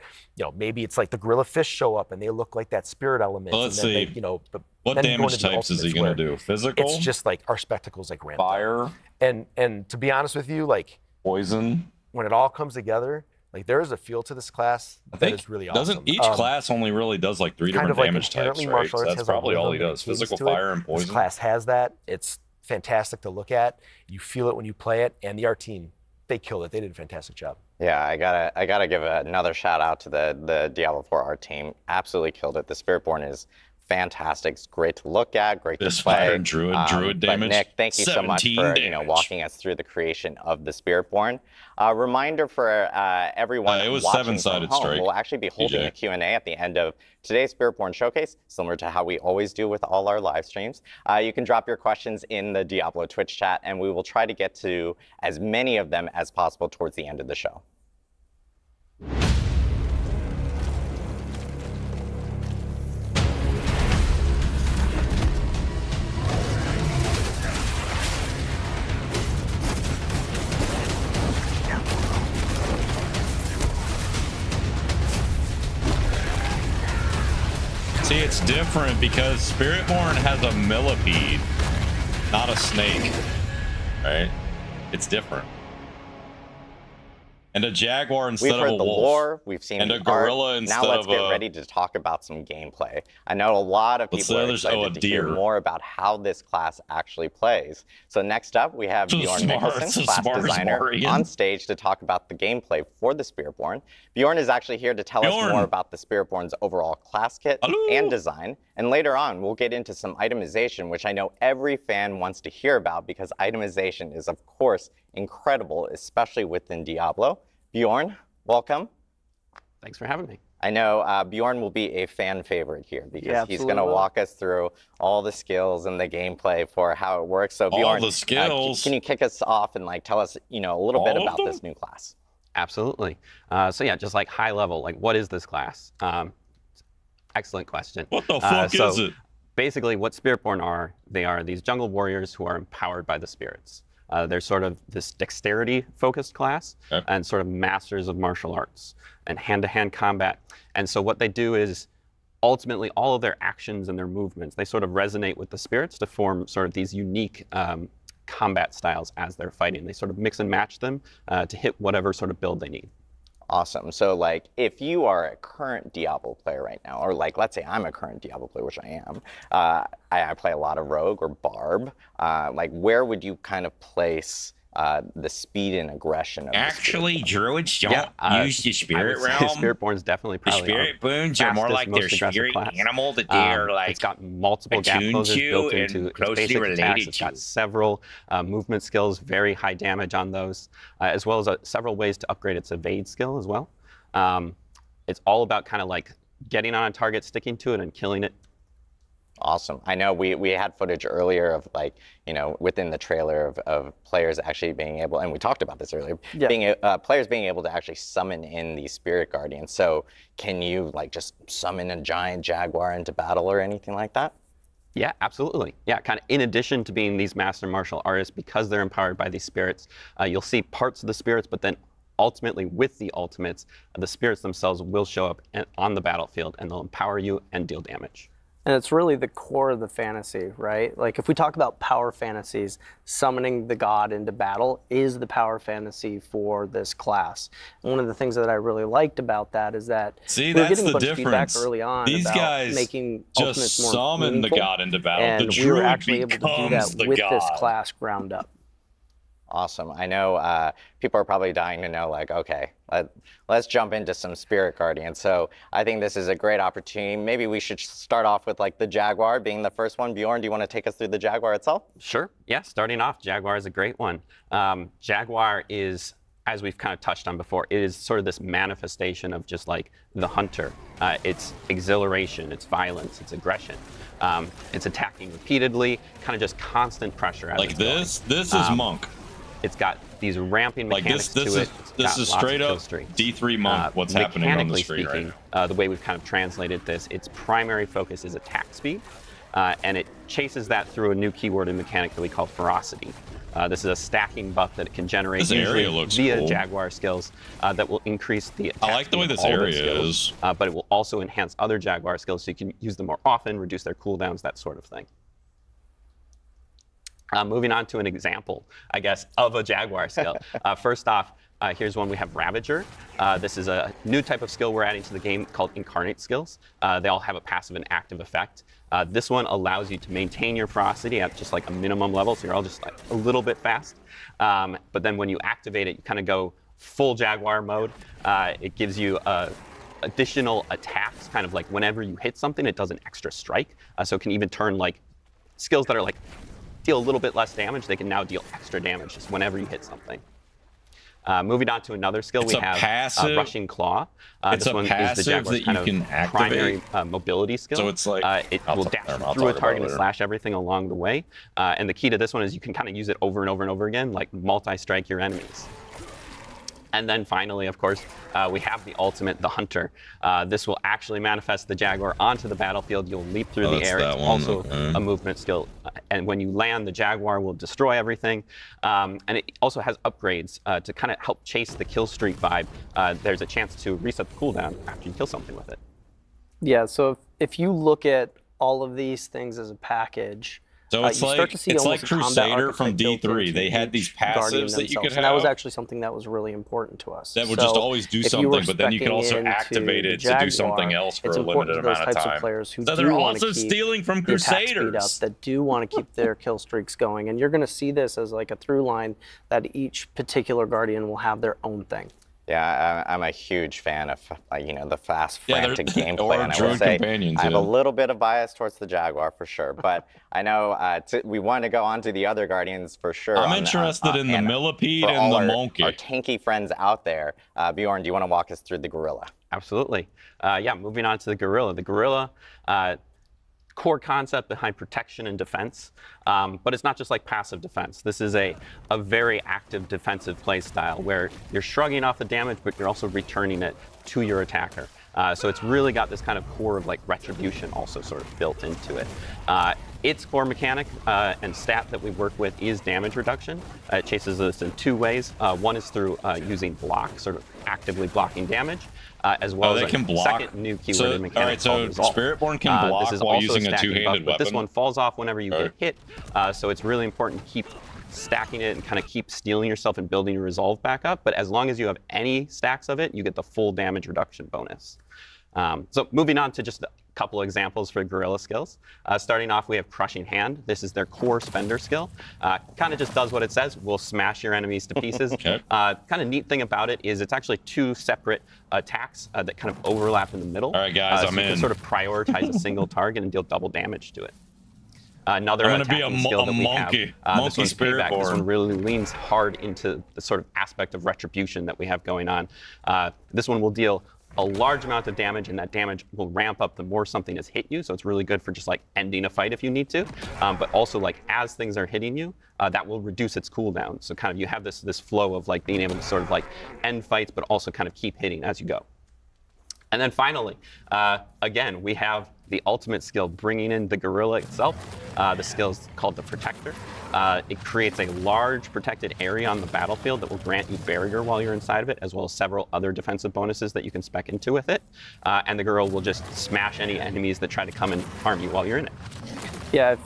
Speaker 4: Maybe it's like the gorilla fish show up and they look like that spirit element.
Speaker 1: Well, let's
Speaker 4: and then
Speaker 1: see.
Speaker 4: They,
Speaker 1: What
Speaker 4: then
Speaker 1: damage
Speaker 4: into the
Speaker 1: types is he
Speaker 4: ultimates
Speaker 1: going to
Speaker 4: where
Speaker 1: do? Physical?
Speaker 4: It's just like our spectacles like ramped up.
Speaker 1: Fire?
Speaker 4: And to be honest with you, like
Speaker 1: Poison?
Speaker 4: when it all comes together, like there is a feel to this class
Speaker 1: I
Speaker 4: that
Speaker 1: think
Speaker 4: is really awesome.
Speaker 1: doesn't each class only really does like 3
Speaker 4: kind
Speaker 1: different
Speaker 4: of like
Speaker 1: damage types,
Speaker 4: inherently
Speaker 1: right?
Speaker 4: martial
Speaker 1: So
Speaker 4: arts
Speaker 1: that's
Speaker 4: has a
Speaker 1: probably all he
Speaker 4: rhythm and
Speaker 1: does.
Speaker 4: cadence
Speaker 1: Physical
Speaker 4: to it.
Speaker 1: fire and poison.
Speaker 4: This class has that. It's fantastic to look at. You feel it when you play it, and the art team, they killed it. They did a fantastic job.
Speaker 5: Yeah, I gotta give another shout out to the Diablo 4 art team. Absolutely killed it. The Spiritborn is fantastic. It's great to look at, great to
Speaker 1: This
Speaker 5: play.
Speaker 1: fire and druid
Speaker 5: But
Speaker 1: damage.
Speaker 5: Nick, thank you so much
Speaker 1: 17
Speaker 5: for
Speaker 1: damage.
Speaker 5: walking us through the creation of the Spiritborn. Reminder for everyone
Speaker 1: It was
Speaker 5: watching from
Speaker 1: seven-sided
Speaker 5: home,
Speaker 1: strike,
Speaker 5: we'll actually be holding
Speaker 1: DJ.
Speaker 5: a Q&A at the end of today's Spiritborn Showcase, similar to how we always do with all our live streams. You can drop your questions in the Diablo Twitch chat, and we will try to get to as many of them as possible towards the end of the show.
Speaker 1: See, it's different because Spiritborn has a millipede, not a snake, right? It's different. And a jaguar instead
Speaker 5: We've
Speaker 1: of
Speaker 5: heard
Speaker 1: a
Speaker 5: the
Speaker 1: wolf.
Speaker 5: lore, we've seen
Speaker 1: And
Speaker 5: the
Speaker 1: a gorilla
Speaker 5: art.
Speaker 1: instead
Speaker 5: Now let's
Speaker 1: of
Speaker 5: get
Speaker 1: a-
Speaker 5: ready to talk about some gameplay. I know a lot of
Speaker 1: Let's
Speaker 5: people
Speaker 1: say
Speaker 5: are
Speaker 1: there's-
Speaker 5: excited
Speaker 1: a
Speaker 5: to hear
Speaker 1: deer.
Speaker 5: more about how this class actually plays. So next up, we have
Speaker 1: It's
Speaker 5: Bjorn
Speaker 1: smart-
Speaker 5: Mikkelsen,
Speaker 1: it's a
Speaker 5: class
Speaker 1: smart
Speaker 5: designer,
Speaker 1: Morian.
Speaker 5: on stage to talk about the gameplay for the Spiritborn. Bjorn is actually here to tell us
Speaker 1: Bjorn.
Speaker 5: more about the Spiritborn's overall class kit
Speaker 1: Hello.
Speaker 5: and design. And later on, we'll get into some itemization, which I know every fan wants to hear about because itemization is, of course, incredible, especially within Diablo. Bjorn, welcome.
Speaker 8: Thanks for having me.
Speaker 5: I know Bjorn will be a fan favorite here because
Speaker 6: Yeah,
Speaker 5: he's
Speaker 6: absolutely
Speaker 5: going to
Speaker 6: will.
Speaker 5: walk us through all the skills and the gameplay for how it works. So
Speaker 1: All
Speaker 5: Bjorn,
Speaker 1: the skills?
Speaker 5: can you kick us off and tell us, a little bit
Speaker 1: All of
Speaker 5: about
Speaker 1: them?
Speaker 5: this new class?
Speaker 8: Absolutely. So yeah, just like high level, like what is this class? Excellent question.
Speaker 1: What the fuck
Speaker 8: so
Speaker 1: is it?
Speaker 8: basically what Spiritborn are, they are these jungle warriors who are empowered by the spirits. They're sort of this dexterity-focused class and sort of masters of martial arts and hand-to-hand combat. And so what they do is ultimately all of their actions and their movements, they sort of resonate with the spirits to form sort of these unique combat styles as they're fighting. They sort of mix and match them to hit whatever sort of build they need.
Speaker 5: Awesome. So like if you are a current Diablo player right now, or like let's say I'm a current Diablo player, which I am, I play a lot of Rogue or Barb, like where would you kind of place the speed and aggression of
Speaker 1: Actually,
Speaker 5: the
Speaker 1: Druids don't use the Spirit Realm.
Speaker 8: Spiritborn's definitely
Speaker 1: The
Speaker 8: probably
Speaker 1: Spirit Boons are more like their spirit animal that they are like
Speaker 8: it's got multiple gap
Speaker 1: attuned
Speaker 8: closers
Speaker 1: to
Speaker 8: built
Speaker 1: and
Speaker 8: into its
Speaker 1: closely
Speaker 8: basic attacks.
Speaker 1: related
Speaker 8: It's got
Speaker 1: to.
Speaker 8: several movement skills, very high damage on those, as well as several ways to upgrade its evade skill as well. It's all about kind of like getting on a target, sticking to it, and killing it.
Speaker 5: Awesome. I know we had footage earlier of like, you know, within the trailer of players actually being able, and we talked about this earlier, players being able to actually summon in these spirit guardians. So can you like just summon a giant jaguar into battle or anything like that?
Speaker 8: Yeah, absolutely. Yeah, kind of in addition to being these master martial artists, because they're empowered by these spirits, you'll see parts of the spirits, but then ultimately with the ultimates, the spirits themselves will show up on the battlefield and they'll empower you and deal damage.
Speaker 6: And it's really the core of the fantasy, right? Like if we talk about power fantasies, summoning the god into battle is the power fantasy for this class. And one of the things that I really liked about that is that
Speaker 1: See,
Speaker 6: we were
Speaker 1: that's
Speaker 6: getting a
Speaker 1: the
Speaker 6: bunch of feedback
Speaker 1: difference.
Speaker 6: early on
Speaker 1: These
Speaker 6: about
Speaker 1: guys
Speaker 6: making
Speaker 1: just
Speaker 6: ultimates more
Speaker 1: summon the
Speaker 6: meaningful,
Speaker 1: god into battle.
Speaker 6: and
Speaker 1: The
Speaker 6: we were
Speaker 1: druid
Speaker 6: actually able to do
Speaker 1: becomes
Speaker 6: that
Speaker 1: the
Speaker 6: with this
Speaker 1: god.
Speaker 6: class ground up.
Speaker 5: Awesome. I know people are probably dying to know, like, okay, let's jump into some Spirit Guardians. So I think this is a great opportunity. Maybe we should start off with like the Jaguar being the first one. Bjorn, do you want to take us through the Jaguar itself?
Speaker 8: Sure. Yeah, starting off, Jaguar is a great one. Jaguar is, as we've kind of touched on before, it is sort of this manifestation of just like the hunter. It's exhilaration, it's violence, it's aggression. It's attacking repeatedly, kind of just constant pressure. As
Speaker 1: Like
Speaker 8: it's going.
Speaker 1: this is Monk.
Speaker 8: It's got these ramping
Speaker 1: Like
Speaker 8: mechanics
Speaker 1: this
Speaker 8: to it.
Speaker 1: this is straight up D3 Monk. What's happening on the screen right now?
Speaker 8: The way we've kind of translated this, its primary focus is attack speed, and it chases that through a new keyword and mechanic that we call ferocity. This is a stacking buff that it can generate
Speaker 1: This area looks
Speaker 8: via
Speaker 1: cool.
Speaker 8: Jaguar skills that will increase the attack
Speaker 1: I like the way
Speaker 8: speed of
Speaker 1: this
Speaker 8: all of
Speaker 1: area
Speaker 8: its skills,
Speaker 1: is.
Speaker 8: but it will also enhance other Jaguar skills so you can use them more often, reduce their cooldowns, that sort of thing. Moving on to an example, I guess, of a Jaguar skill. First off, here's one we have Ravager. This is a new type of skill we're adding to the game called Incarnate skills. They all have a passive and active effect. This one allows you to maintain your ferocity at just like a minimum level, so you're all just like a little bit fast. But then when you activate it, you kind of go full Jaguar mode. It gives you additional attacks, kind of like whenever you hit something, it does an extra strike. So it can even turn like skills that are like deal a little bit less damage, they can now deal extra damage just whenever you hit something. Moving on to another skill, we have
Speaker 1: passive-
Speaker 8: Rushing Claw.
Speaker 1: It's
Speaker 8: this
Speaker 1: a
Speaker 8: one is
Speaker 1: passive
Speaker 8: the Jaguar's
Speaker 1: that
Speaker 8: kind
Speaker 1: you
Speaker 8: of
Speaker 1: can
Speaker 8: primary
Speaker 1: activate.
Speaker 8: mobility skill.
Speaker 1: So it's like-
Speaker 8: it
Speaker 1: I'll
Speaker 8: will
Speaker 1: talk-
Speaker 8: dash
Speaker 1: I'll
Speaker 8: through a
Speaker 1: talk about
Speaker 8: target
Speaker 1: it
Speaker 8: and
Speaker 1: later.
Speaker 8: slash everything along the way. And the key to this one is you can kind of use it over and over and over again, like multi-strike your enemies. And then finally, of course, we have the ultimate, the Hunter. This will actually manifest the Jaguar onto the battlefield. You'll leap through the
Speaker 1: that's
Speaker 8: air.
Speaker 1: that
Speaker 8: It's
Speaker 1: one,
Speaker 8: also
Speaker 1: okay.
Speaker 8: a movement skill. And when you land, the Jaguar will destroy everything. And it also has upgrades to kind of help chase the kill streak vibe. There's a chance to reset the cooldown after you kill something with it.
Speaker 6: Yeah, so if you look at all of these things as a package,
Speaker 1: So it's
Speaker 6: you start to see almost a combat
Speaker 1: Crusader from
Speaker 6: archetype built
Speaker 1: D3.
Speaker 6: into
Speaker 1: They had these
Speaker 6: each Guardian
Speaker 1: passives that you could
Speaker 6: themselves, and that was
Speaker 1: have.
Speaker 6: actually something that was really important to us.
Speaker 1: That would just always do
Speaker 6: if you were
Speaker 1: something, but then you could
Speaker 6: speccing
Speaker 1: also
Speaker 6: into
Speaker 1: activate
Speaker 6: the
Speaker 1: it to do
Speaker 6: Jaguar,
Speaker 1: something else for
Speaker 6: it's
Speaker 1: a
Speaker 6: important
Speaker 1: limited
Speaker 6: to those
Speaker 1: amount of
Speaker 6: types
Speaker 1: time.
Speaker 6: Of players who
Speaker 1: So
Speaker 6: do
Speaker 1: they're
Speaker 6: wanna
Speaker 1: also
Speaker 6: keep
Speaker 1: stealing from
Speaker 6: the attack speed up,
Speaker 1: Crusaders.
Speaker 6: that do want to keep their kill streaks going, and you're going to see this as like a through line that each particular Guardian will have their own thing.
Speaker 5: Yeah, I'm a huge fan of the fast,
Speaker 1: Yeah, they're-
Speaker 5: frantic
Speaker 1: or
Speaker 5: gameplay, and I will
Speaker 1: Druid
Speaker 5: say
Speaker 1: companions,
Speaker 5: I have
Speaker 1: yeah.
Speaker 5: a little bit of bias towards the Jaguar for sure. But I know we want to go on to the other Guardians for sure.
Speaker 1: I'm interested in the
Speaker 5: and
Speaker 1: Millipede
Speaker 5: for
Speaker 1: and
Speaker 5: all
Speaker 1: the
Speaker 5: our
Speaker 1: Monkey.
Speaker 5: tanky friends out there. Bjorn, do you want to walk us through the Gorilla?
Speaker 8: Absolutely. Yeah, moving on to the Gorilla. The Gorilla, core concept behind protection and defense, but it's not just like passive defense. This is a very active defensive play style where you're shrugging off the damage, but you're also returning it to your attacker. So it's really got this kind of core of like retribution also sort of built into it. Its core mechanic and stat that we work with is damage reduction. It chases us in 2 ways. One is through using block, sort of actively blocking damage, as well as
Speaker 1: can block.
Speaker 8: second new keyword
Speaker 1: So,
Speaker 8: mechanic
Speaker 1: all right, so
Speaker 8: called Resolve.
Speaker 1: Spiritborn can block
Speaker 8: this is
Speaker 1: while
Speaker 8: also
Speaker 1: using a
Speaker 8: stacking
Speaker 1: two-handed
Speaker 8: buff, but this
Speaker 1: weapon?
Speaker 8: one falls off whenever you
Speaker 1: Okay.
Speaker 8: get hit. So it's really important to keep stacking it and kind of keep stealing yourself and building your resolve back up. But as long as you have any stacks of it, you get the full damage reduction bonus. So moving on to just a couple examples for guerrilla skills. Starting off, we have Crushing Hand. This is their core spender skill. Kind of just does what it says. We'll smash your enemies to pieces.
Speaker 1: Okay.
Speaker 8: Kind of neat thing about it is it's actually 2 separate attacks that kind of overlap in the middle.
Speaker 1: All right, guys,
Speaker 8: so
Speaker 1: I'm
Speaker 8: you can
Speaker 1: in.
Speaker 8: sort of prioritize a single target and deal double damage to it. Another
Speaker 1: I'm gonna be a
Speaker 8: attacking skill that we
Speaker 1: monkey.
Speaker 8: have.
Speaker 1: Monkey
Speaker 8: This one's Payback. This
Speaker 1: Spiritborn.
Speaker 8: one really leans hard into the sort of aspect of retribution that we have going on. This one will deal a large amount of damage, and that damage will ramp up the more something has hit you. So it's really good for just like ending a fight if you need to. But also like as things are hitting you, that will reduce its cooldown. So kind of you have this flow of like being able to sort of like end fights, but also kind of keep hitting as you go. And then finally, again, we have the ultimate skill bringing in the gorilla itself. The skill is called the Protector. It creates a large protected area on the battlefield that will grant you barrier while you're inside of it, as well as several other defensive bonuses that you can spec into with it. And the gorilla will just smash any enemies that try to come and harm you while you're in it.
Speaker 6: Yeah,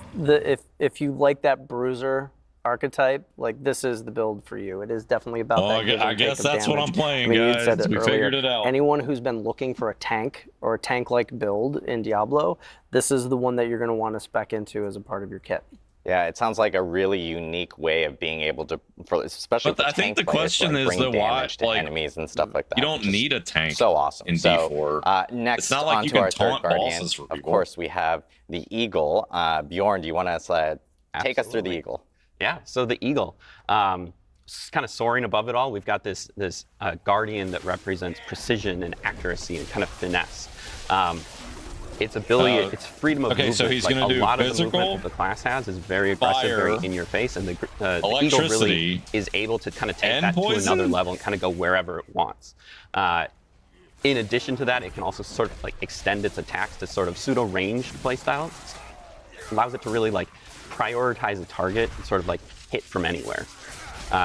Speaker 6: if you like that bruiser archetype, like this is the build for you. It is definitely about
Speaker 1: Oh,
Speaker 6: that. give
Speaker 1: I
Speaker 6: and take
Speaker 1: guess
Speaker 6: of
Speaker 1: that's what
Speaker 6: damage.
Speaker 1: I'm playing,
Speaker 6: I mean, you
Speaker 1: guys.
Speaker 6: said it
Speaker 1: We
Speaker 6: earlier.
Speaker 1: figured it out.
Speaker 6: Anyone who's been looking for a tank or a tank-like build in Diablo, this is the one that you're going to want to spec into as a part of your kit.
Speaker 5: Yeah, it sounds like a really unique way of being able to, especially
Speaker 1: But
Speaker 5: for
Speaker 1: I think
Speaker 5: tank
Speaker 1: the
Speaker 5: players,
Speaker 1: question
Speaker 5: like,
Speaker 1: is
Speaker 5: bring
Speaker 1: the why,
Speaker 5: damage to
Speaker 1: like,
Speaker 5: enemies and stuff like that.
Speaker 1: You don't
Speaker 5: which is
Speaker 1: need a tank.
Speaker 5: so awesome.
Speaker 1: in
Speaker 5: So,
Speaker 1: D4.
Speaker 5: next
Speaker 1: It's not like you
Speaker 5: onto
Speaker 1: can
Speaker 5: our third
Speaker 1: taunt
Speaker 5: guardian,
Speaker 1: bosses for
Speaker 5: of
Speaker 1: people.
Speaker 5: course, we have the Eagle. Bjorn, do you want to take us through the
Speaker 8: Absolutely.
Speaker 5: Eagle?
Speaker 8: Yeah, so the eagle, kind of soaring above it all, we've got this guardian that represents precision and accuracy and kind of finesse. Its ability, its freedom of
Speaker 1: okay,
Speaker 8: movement,
Speaker 1: so he's
Speaker 8: like
Speaker 1: gonna
Speaker 8: a
Speaker 1: do
Speaker 8: lot
Speaker 1: physical,
Speaker 8: of the movement that the class has is very aggressive,
Speaker 1: fire,
Speaker 8: very in your face, and the eagle really
Speaker 1: electricity,
Speaker 8: is able to kind of take
Speaker 1: and
Speaker 8: that to
Speaker 1: poison?
Speaker 8: another level and kind of go wherever it wants. In addition to that, it can also sort of like extend its attacks to sort of pseudo-ranged playstyle. Allows it to really like prioritize a target and sort of like hit from anywhere.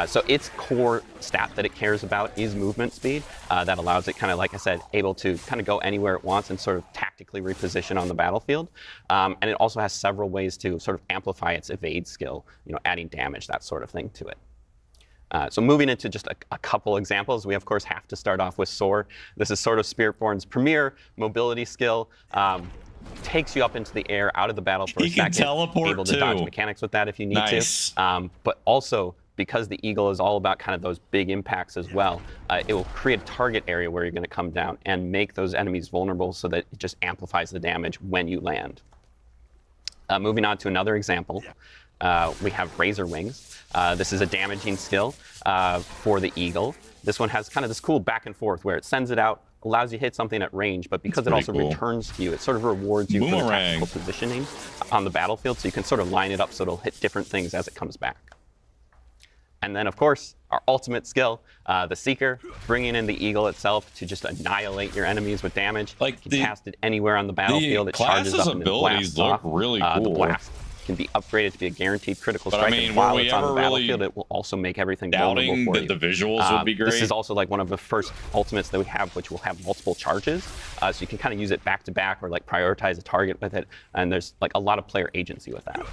Speaker 8: So its core stat that it cares about is movement speed. That allows it kind of, like I said, able to kind of go anywhere it wants and sort of tactically reposition on the battlefield. And it also has several ways to sort of amplify its evade skill, adding damage, that sort of thing to it. So moving into just a couple examples, we of course have to start off with Soar. This is sort of Spiritborn's premier mobility skill. Takes you up into the air, out of the battle for a
Speaker 1: He can
Speaker 8: second.
Speaker 1: teleport
Speaker 8: able to dodge
Speaker 1: too.
Speaker 8: mechanics with that if you need
Speaker 1: Nice.
Speaker 8: to. But also, because the Eagle is all about kind of those big impacts as well, it will create a target area where you're going to come down and make those enemies vulnerable so that it just amplifies the damage when you land. Moving on to another example, we have Razor Wings. This is a damaging skill for the Eagle. This one has kind of this cool back and forth where it sends it out, allows you to hit something at range, but because it
Speaker 1: pretty
Speaker 8: also
Speaker 1: cool.
Speaker 8: returns to you, it sort of rewards you for the
Speaker 1: Boomerang.
Speaker 8: tactical positioning on the battlefield, so you can sort of line it up so it'll hit different things as it comes back. And then, of course, our ultimate skill, the Seeker, bringing in the Eagle itself to just annihilate your enemies with damage.
Speaker 1: Like,
Speaker 8: you can cast it anywhere on the battlefield. It charges
Speaker 1: class's
Speaker 8: up and it
Speaker 1: abilities
Speaker 8: blasts
Speaker 1: look
Speaker 8: off.
Speaker 1: really
Speaker 8: The
Speaker 1: cool.
Speaker 8: blast can be upgraded to be a guaranteed critical
Speaker 1: But, I
Speaker 8: strike.
Speaker 1: mean,
Speaker 8: and
Speaker 1: were
Speaker 8: while
Speaker 1: we
Speaker 8: it's on the
Speaker 1: ever really
Speaker 8: battlefield, it will also make everything vulnerable
Speaker 1: doubting
Speaker 8: for
Speaker 1: that
Speaker 8: you.
Speaker 1: the visuals would be great?
Speaker 8: This is also like one of the first ultimates that we have, which will have multiple charges. So you can kind of use it back to back or like prioritize a target with it. And there's like a lot of player agency with that.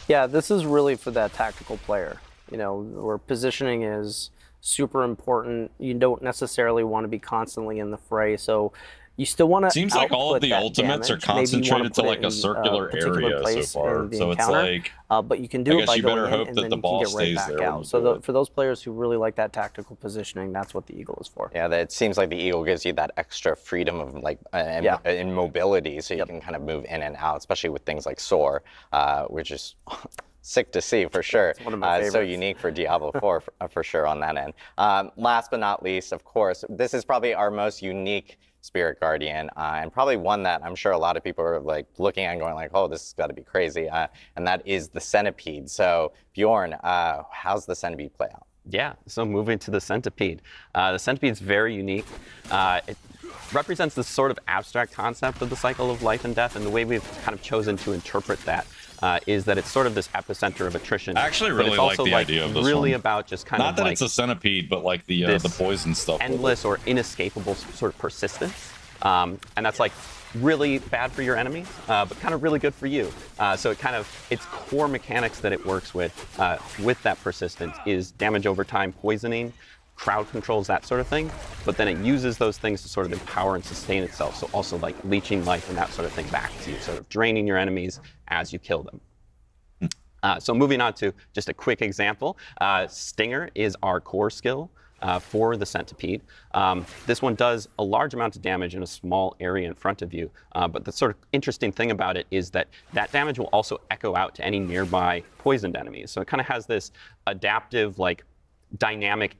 Speaker 6: Yeah, this is really for that tactical player, where positioning is super important. You don't necessarily want to be constantly in the fray, so you still want to.
Speaker 1: Seems like all of the ultimates are concentrated to like a circular area so far. So it's like,
Speaker 6: but you can do
Speaker 1: I
Speaker 6: it
Speaker 1: guess
Speaker 6: by
Speaker 1: you
Speaker 6: going
Speaker 1: better
Speaker 6: in
Speaker 1: hope
Speaker 6: and
Speaker 1: that
Speaker 6: then
Speaker 1: the
Speaker 6: you can
Speaker 1: ball
Speaker 6: get right
Speaker 1: stays
Speaker 6: back
Speaker 1: there when you
Speaker 6: out. So
Speaker 1: do it.
Speaker 6: for those players who really like that tactical positioning, that's what the Eagle is for.
Speaker 5: Yeah, it seems like the Eagle gives you that extra freedom of in mobility, so you can kind of move in and out, especially with things like Soar, which is sick to see for sure.
Speaker 6: It's one of my
Speaker 5: It's so
Speaker 6: favorites.
Speaker 5: unique for Diablo 4 for sure on that end. Last but not least, of course, this is probably our most unique Spirit Guardian, and probably one that I'm sure a lot of people are like looking at and going like, oh, this has got to be crazy, and that is the Centipede. So Bjorn, how's the Centipede play out?
Speaker 8: Yeah, so moving to the Centipede. The Centipede's very unique. It represents this sort of abstract concept of the cycle of life and death, and the way we've kind of chosen to interpret that is that it's sort of this epicenter of attrition.
Speaker 1: I actually
Speaker 8: but
Speaker 1: really
Speaker 8: it's
Speaker 1: like
Speaker 8: also
Speaker 1: the idea of this
Speaker 8: really
Speaker 1: one.
Speaker 8: about just kind
Speaker 1: Not
Speaker 8: of
Speaker 1: that
Speaker 8: like
Speaker 1: it's a centipede, but like the poison stuff.
Speaker 8: endless or inescapable sort of persistence, and that's like really bad for your enemies, but kind of really good for you. So its core mechanics that it works with that persistence is damage over time, poisoning, crowd controls, that sort of thing, but then it uses those things to sort of empower and sustain itself. So also like leeching life and that sort of thing back to you, sort of draining your enemies as you kill them. So moving on to just a quick example, Stinger is our core skill for the centipede. This one does a large amount of damage in a small area in front of you, but the sort of interesting thing about it is that that damage will also echo out to any nearby poisoned enemies. So it kind of has this adaptive, like dynamic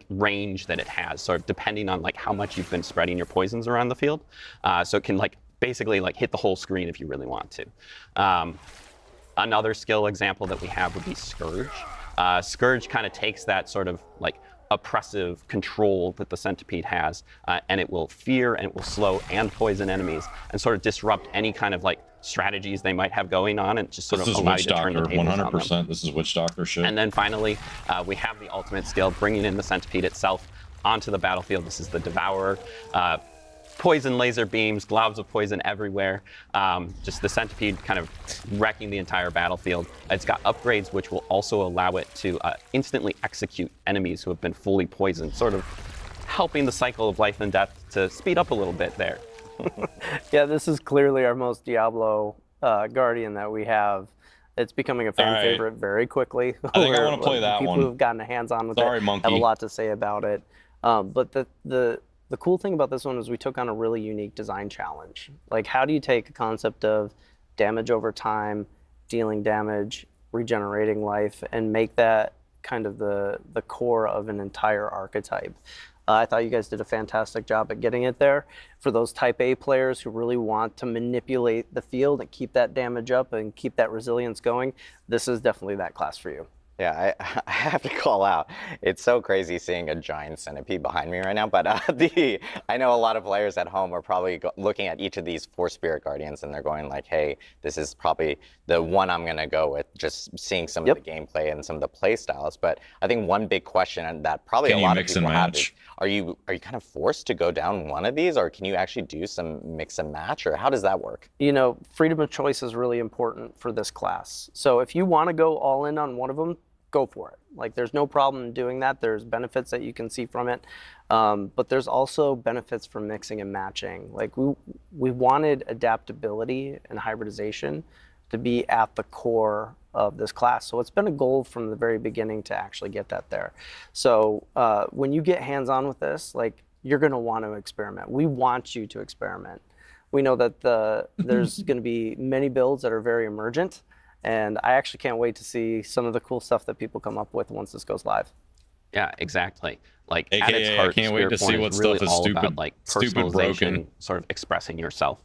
Speaker 8: range that it has, sort of depending on like how much you've been spreading your poisons around the field. So it can like basically like hit the whole screen if you really want to. Another skill example that we have would be Scourge. Scourge kind of takes that sort of like oppressive control that the centipede has, and it will fear and it will slow and poison enemies and sort of disrupt any kind of like strategies they might have going on, and just sort of allow you to turn the tables on them.
Speaker 1: 100%. This is Witch Doctor shit.
Speaker 8: And then finally, we have the ultimate skill, bringing in the centipede itself onto the battlefield. This is the Devourer. Poison laser beams, globs of poison everywhere. Just the centipede kind of wrecking the entire battlefield. It's got upgrades which will also allow it to instantly execute enemies who have been fully poisoned, sort of helping the cycle of life and death to speed up a little bit there.
Speaker 6: Yeah, this is clearly our most Diablo Guardian that we have. It's becoming a fan favorite very quickly.
Speaker 1: I think I want to play that
Speaker 6: people
Speaker 1: one.
Speaker 6: People who've gotten a hands-on with it
Speaker 1: Monkey.
Speaker 6: have a lot to say about it. But the cool thing about this one is we took on a really unique design challenge. Like, how do you take a concept of damage over time, dealing damage, regenerating life, and make that kind of the core of an entire archetype? I thought you guys did a fantastic job at getting it there. For those type A players who really want to manipulate the field and keep that damage up and keep that resilience going, this is definitely that class for you.
Speaker 5: Yeah, I have to call out. It's so crazy seeing a giant centipede behind me right now. But I know a lot of players at home are probably looking at each of these 4 Spirit Guardians and they're going like, hey, this is probably the one I'm going to go with, just seeing some of the gameplay and some of the play styles. But I think one big question that probably a lot of people have is, are you kind of forced to go down one of these, or can you actually do some mix and match, or how does that work?
Speaker 6: You know, freedom of choice is really important for this class. So if you want to go all in on one of them, go for it. Like, there's no problem in doing that. There's benefits that you can see from it, but there's also benefits from mixing and matching. Like, we wanted adaptability and hybridization to be at the core of this class. So it's been a goal from the very beginning to actually get that there. So when you get hands-on with this, like, you're going to want to experiment. We want you to experiment. We know that there's going to be many builds that are very emergent. And I actually can't wait to see some of the cool stuff that people come up with once this goes live.
Speaker 8: Yeah, exactly. Like,
Speaker 1: AKA,
Speaker 8: at its heart,
Speaker 1: I can't wait to see what stuff is
Speaker 8: all
Speaker 1: stupid,
Speaker 8: about, like,
Speaker 1: stupid broken.
Speaker 8: sort of expressing yourself.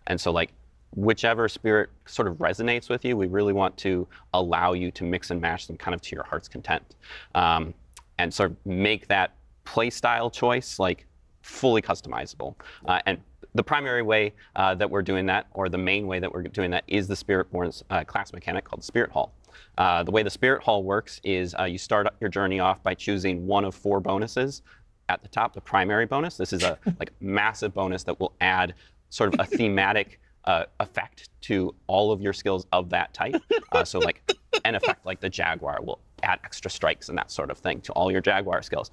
Speaker 8: And so, like, whichever spirit sort of resonates with you, we really want to allow you to mix and match them kind of to your heart's content, and sort of make that play style choice like fully customizable. And the primary way that we're doing that, or the main way that we're doing that, is the Spiritborn's class mechanic called Spirit Hall. The way the Spirit Hall works is you start your journey off by choosing one of 4 bonuses at the top, the primary bonus. This is a like massive bonus that will add sort of a thematic effect to all of your skills of that type. So like an effect like the Jaguar will add extra strikes and that sort of thing to all your Jaguar skills.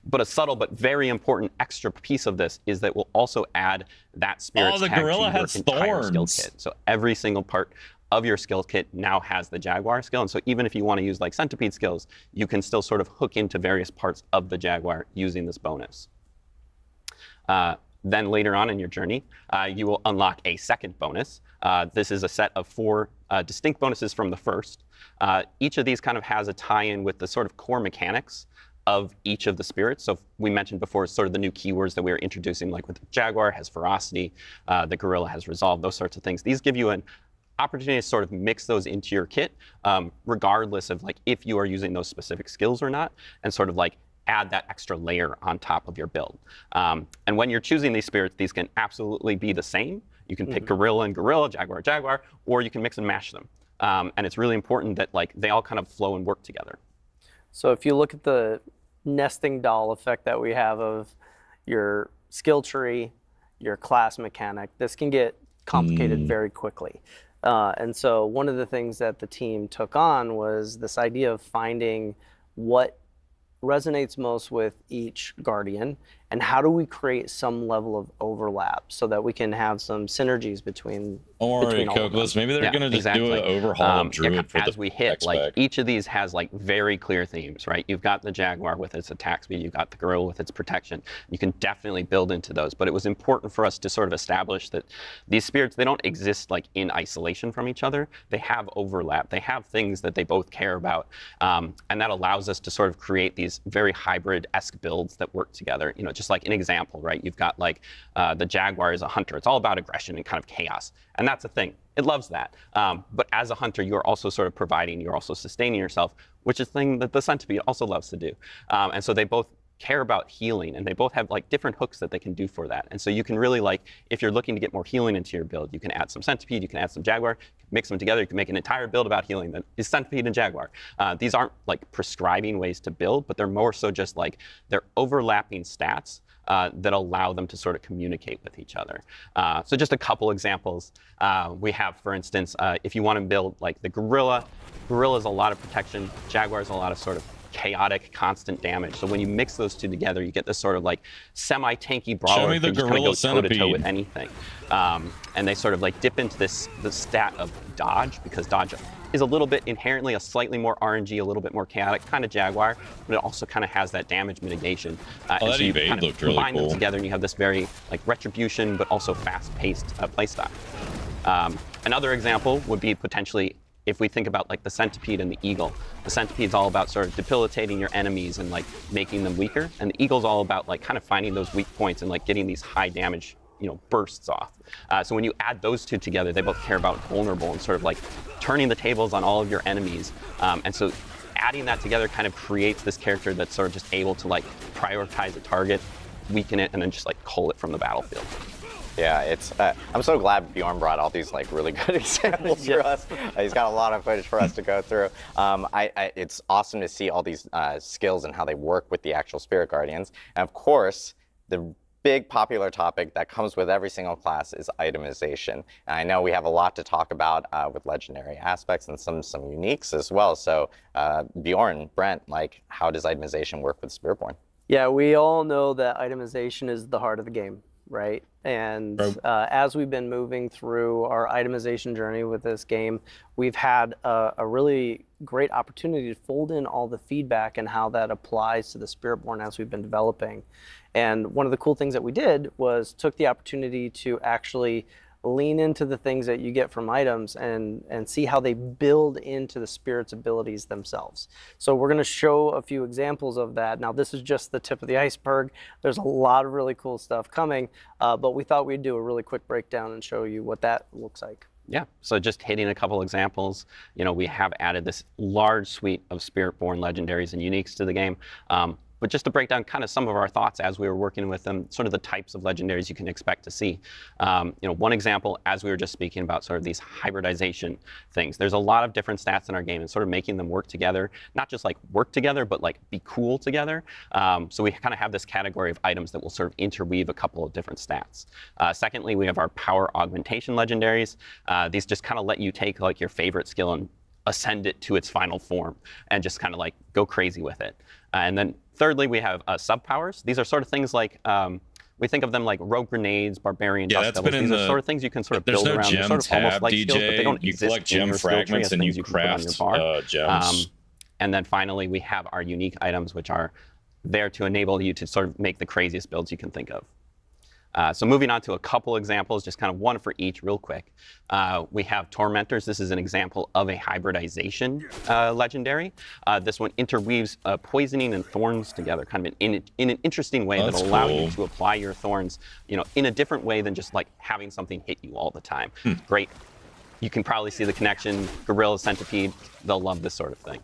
Speaker 8: But a subtle but very important extra piece of this is that we'll also add that spirit's tag to your entire skill kit. So every single part of your skill kit now has the Jaguar skill. And so even if you want to use like centipede skills, you can still sort of hook into various parts of the Jaguar using this bonus. Then later on in your journey, you will unlock a second bonus. This is a set of 4 distinct bonuses from the first. Each of these kind of has a tie-in with the sort of core mechanics of each of the spirits. So we mentioned before sort of the new keywords that we were introducing, like with the Jaguar has ferocity, the Gorilla has resolve, those sorts of things. These give you an opportunity to sort of mix those into your kit, regardless of like if you are using those specific skills or not, and sort of like add that extra layer on top of your build. And when you're choosing these spirits, these can absolutely be the same. You can pick gorilla and gorilla, jaguar, jaguar, or you can mix and mash them. And it's really important that like they all kind of flow and work together.
Speaker 6: So if you look at the nesting doll effect that we have of your skill tree, your class mechanic, this can get complicated very quickly. And so one of the things that the team took on was this idea of finding what resonates most with each guardian, and how do we create some level of overlap so that we can have some synergies between
Speaker 1: Don't worry, Cokeless. Maybe they're going to just do an overhaul of Druid for
Speaker 8: as
Speaker 1: the
Speaker 8: we hit, like
Speaker 1: X-Pack.
Speaker 8: each of these has like very clear themes, right? You've got the jaguar with its attack speed, you've got the gorilla with its protection. You can definitely build into those, but it was important for us to sort of establish that these spirits, they don't exist like in isolation from each other. They have overlap. They have things that they both care about, and that allows us to sort of create these very hybrid-esque builds that work together. You know, just like an example, right? You've got like the jaguar is a hunter. It's all about aggression and kind of chaos, and that's a thing. It loves that. But as a hunter, you're also sort of providing, you're also sustaining yourself, which is a thing that the centipede also loves to do. And so they both care about healing, and they both have like different hooks that they can do for that. And so you can really like, if you're looking to get more healing into your build, you can add some centipede, you can add some jaguar, mix them together, you can make an entire build about healing that is centipede and jaguar. These aren't like prescribing ways to build, but they're more so just like they're overlapping stats that allow them to sort of communicate with each other. So just a couple examples. We have, for instance, if you want to build like the gorilla, gorilla's a lot of protection, jaguar's a lot of sort of chaotic, constant damage. So when you mix those two together, you get this sort of like semi-tanky brawler.
Speaker 1: Show me the
Speaker 8: who just kinda
Speaker 1: gorilla
Speaker 8: goes toe-to-toe
Speaker 1: centipede.
Speaker 8: with anything. And they sort of like dip into the stat of dodge, because dodge is a little bit inherently a slightly more RNG, a little bit more chaotic, kind of jaguar, but it also kind of has that damage mitigation. And
Speaker 1: that
Speaker 8: so you
Speaker 1: evade
Speaker 8: kind of
Speaker 1: looked really
Speaker 8: combine them
Speaker 1: cool.
Speaker 8: together, and you have this very like retribution, but also fast-paced playstyle. Another example would be potentially if we think about like the centipede and the eagle. The centipede's all about sort of debilitating your enemies and like making them weaker, and the eagle's all about like kind of finding those weak points and like getting these high damage, you know, bursts off. So when you add those two together, they both care about vulnerable and sort of like turning the tables on all of your enemies. And so adding that together kind of creates this character that's sort of just able to like prioritize a target, weaken it, and then just like cull it from the battlefield.
Speaker 5: Yeah, it's. I'm so glad Bjorn brought all these like really good examples for us. He's got a lot of footage for us to go through. It's awesome to see all these skills and how they work with the actual Spirit Guardians. And of course, the big popular topic that comes with every single class is itemization. And I know we have a lot to talk about with legendary aspects and some uniques as well. So Bjorn, Brent, like how does itemization work with Spiritborn?
Speaker 6: Yeah, we all know that itemization is the heart of the game, right? And as we've been moving through our itemization journey with this game, we've had a really great opportunity to fold in all the feedback and how that applies to the Spiritborn as we've been developing. And one of the cool things that we did was took the opportunity to actually lean into the things that you get from items and see how they build into the spirit's abilities themselves. So we're going to show a few examples of that. Now, this is just the tip of the iceberg. There's a lot of really cool stuff coming, but we thought we'd do a really quick breakdown and show you what that looks like.
Speaker 8: Yeah, so just hitting a couple examples, you know, we have added this large suite of Spiritborn legendaries and uniques to the game. But just to break down kind of some of our thoughts as we were working with them, sort of the types of legendaries you can expect to see. You know, one example, as we were just speaking about sort of these hybridization things, there's a lot of different stats in our game and sort of making them work together, not just like work together, but like be cool together. So we kind of have this category of items that will sort of interweave a couple of different stats. Secondly, we have our power augmentation legendaries. These just kind of let you take like your favorite skill and ascend it to its final form and just kind of like go crazy with it. And then thirdly, we have sub-powers. These are sort of things like, we think of them like rogue grenades, barbarian dust devils. These are sort of things you can sort of build around.
Speaker 1: There's no gem
Speaker 8: sort of almost
Speaker 1: tab,
Speaker 8: like
Speaker 1: DJ.
Speaker 8: skills, but they don't
Speaker 1: you
Speaker 8: exist
Speaker 1: collect
Speaker 8: in
Speaker 1: gem
Speaker 8: your skill tree
Speaker 1: fragments
Speaker 8: as
Speaker 1: and you
Speaker 8: things can put on your
Speaker 1: craft
Speaker 8: bar.
Speaker 1: gems.
Speaker 8: And then finally, we have our unique items, which are there to enable you to sort of make the craziest builds you can think of. So moving on to a couple examples, just kind of one for each real quick. We have Tormentors. This is an example of a hybridization legendary. This one interweaves poisoning and thorns together kind of in an interesting way that will allow you to apply your thorns, you know, in a different way than just like having something hit you all the time. Great. You can probably see the connection. Gorilla, centipede, they'll love this sort of thing.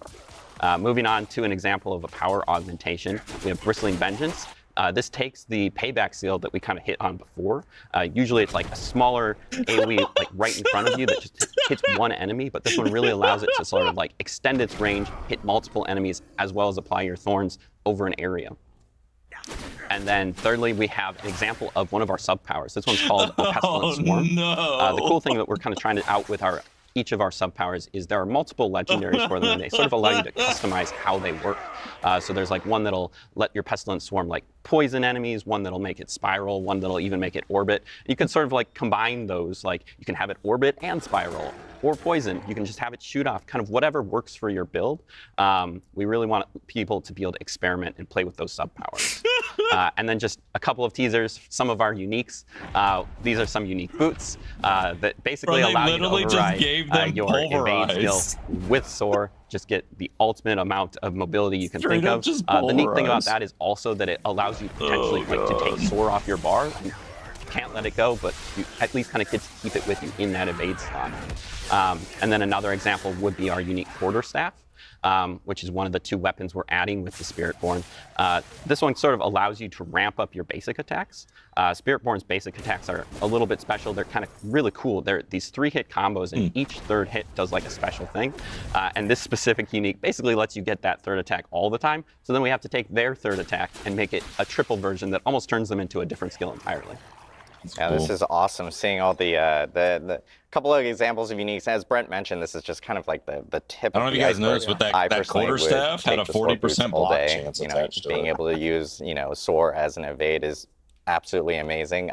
Speaker 8: Moving on to an example of a power augmentation, we have Bristling Vengeance. This takes the payback seal that we kind of hit on before. Usually it's like a smaller AoE like right in front of you that just hits one enemy, but this one really allows it to sort of like extend its range, hit multiple enemies, as well as apply your thorns over an area. And then thirdly, we have an example of one of our sub-powers. This one's called a Pestilent Swarm.
Speaker 1: No.
Speaker 8: The cool thing that we're kind of trying to out with each of our sub-powers is there are multiple legendaries for them, and they sort of allow you to customize how they work. So there's like one that'll let your Pestilent Swarm like poison enemies, one that'll make it spiral, one that'll even make it orbit. You can sort of like combine those, like you can have it orbit and spiral, or poison. You can just have it shoot off, kind of whatever works for your build. We really want people to be able to experiment and play with those sub-powers. And then just a couple of teasers, some of our uniques. These are some unique boots that basically allow you to override your invade skill with Soar. Just get the ultimate amount of mobility you can think of. The neat thing about that is also that it allows you potentially to take Soar off your bar. You can't let it go, but you at least kind of get to keep it with you in that evade slot. And then another example would be our unique quarterstaff. Which is one of the 2 weapons we're adding with the Spiritborn. This one sort of allows you to ramp up your basic attacks. Spiritborn's basic attacks are a little bit special. They're kind of really cool. They're these 3-hit combos, and each third hit does like a special thing. And this specific unique basically lets you get that third attack all the time. So then we have to take their third attack and make it a triple version that almost turns them into a different skill entirely.
Speaker 5: Yeah, this is awesome. Seeing all the couple of examples of uniques. As Brent mentioned, this is just kind of like the tip.
Speaker 1: I don't know if you guys noticed, but that quarterstaff had a 40% block chance attached to it.
Speaker 5: Being able to use Soar as an evade is absolutely amazing.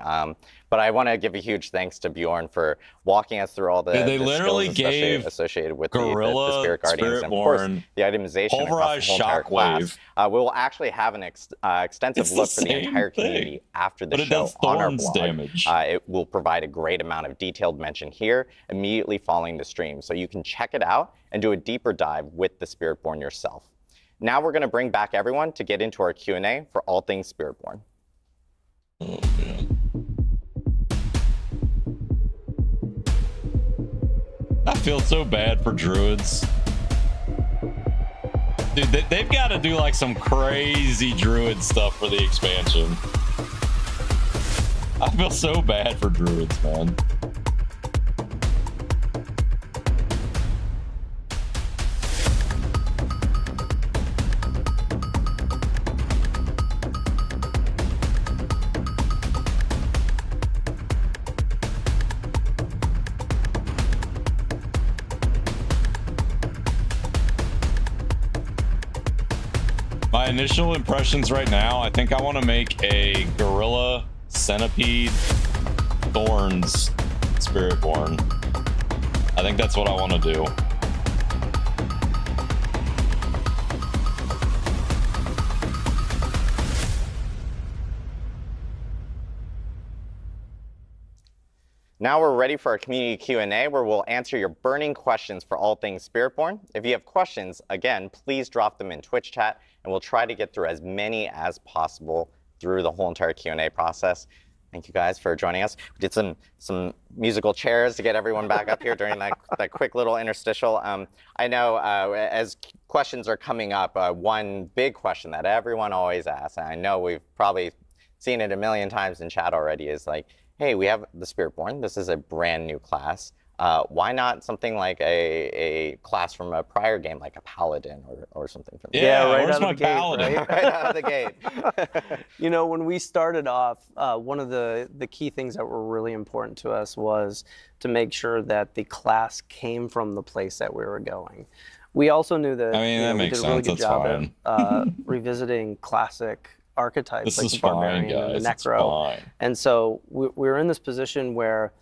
Speaker 5: But I want to give a huge thanks to Bjorn for walking us through all the
Speaker 1: they
Speaker 5: the
Speaker 1: literally
Speaker 5: skills
Speaker 1: gave
Speaker 5: associated with the
Speaker 1: Gorilla,
Speaker 5: Spirit Guardians, and of course the itemization across the whole entire class. We will actually have an extensive look for the entire community after the show on our blog. It will provide a great amount of detailed mention here immediately following the stream, so you can check it out and do a deeper dive with the Spiritborn yourself. Now we're going to bring back everyone to get into our Q&A for all things Spiritborn.
Speaker 1: Oh, man. I feel so bad for Druids. Dude, they've got to do like some crazy Druid stuff for the expansion. I feel so bad for Druids, man. My initial impressions right now, I think I want to make a Gorilla Centipede Thorns Spiritborn. I think that's what I want to do.
Speaker 5: Now we're ready for our community Q&A, where we'll answer your burning questions for all things Spiritborn. If you have questions, again, please drop them in Twitch chat, and we'll try to get through as many as possible through the whole entire Q&A process. Thank you guys for joining us. We did some musical chairs to get everyone back up here during that quick little interstitial. I know as questions are coming up, one big question that everyone always asks, and I know we've probably seen it a million times in chat already, is like, hey, we have the Spiritborn. This is a brand new class. Why not something like a class from a prior game, like a paladin or something from
Speaker 1: yeah,
Speaker 6: right
Speaker 1: where's
Speaker 6: out
Speaker 1: my
Speaker 6: of the gate,
Speaker 1: paladin?
Speaker 5: right out of the gate.
Speaker 6: You know, when we started off, one of the key things that were really important to us was to make sure that the class came from the place that we were going. We also knew that,
Speaker 1: that
Speaker 6: we
Speaker 1: makes
Speaker 6: did a really
Speaker 1: sense.
Speaker 6: good job at revisiting classic archetypes like the Barbarian and the Necro. And so we were in this position where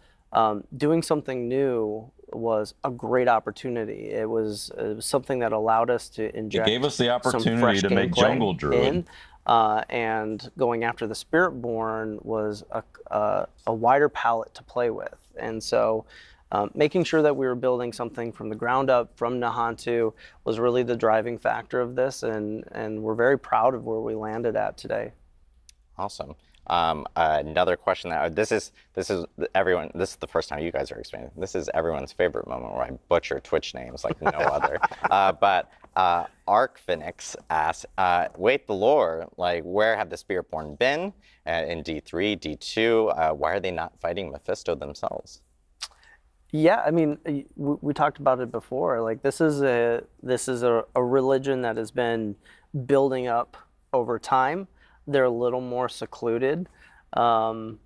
Speaker 6: doing something new was a great opportunity. It was something that allowed us to inject.
Speaker 1: It gave us the opportunity to make Jungle Druid.
Speaker 6: And going after the Spiritborn was a wider palette to play with. And so making sure that we were building something from the ground up from Nahantu was really the driving factor of this, and we're very proud of where we landed at today.
Speaker 5: Awesome. Another question that this is everyone. This is the first time you guys are expanding. This is everyone's favorite moment where I butcher Twitch names like no other. But Arcphoenix asks, wait, the lore, like where have the Spiritborn been in D3, D2? Why are they not fighting Mephisto themselves?
Speaker 6: Yeah, I mean, we talked about it before. Like this is a religion that has been building up over time. They're a little more secluded, and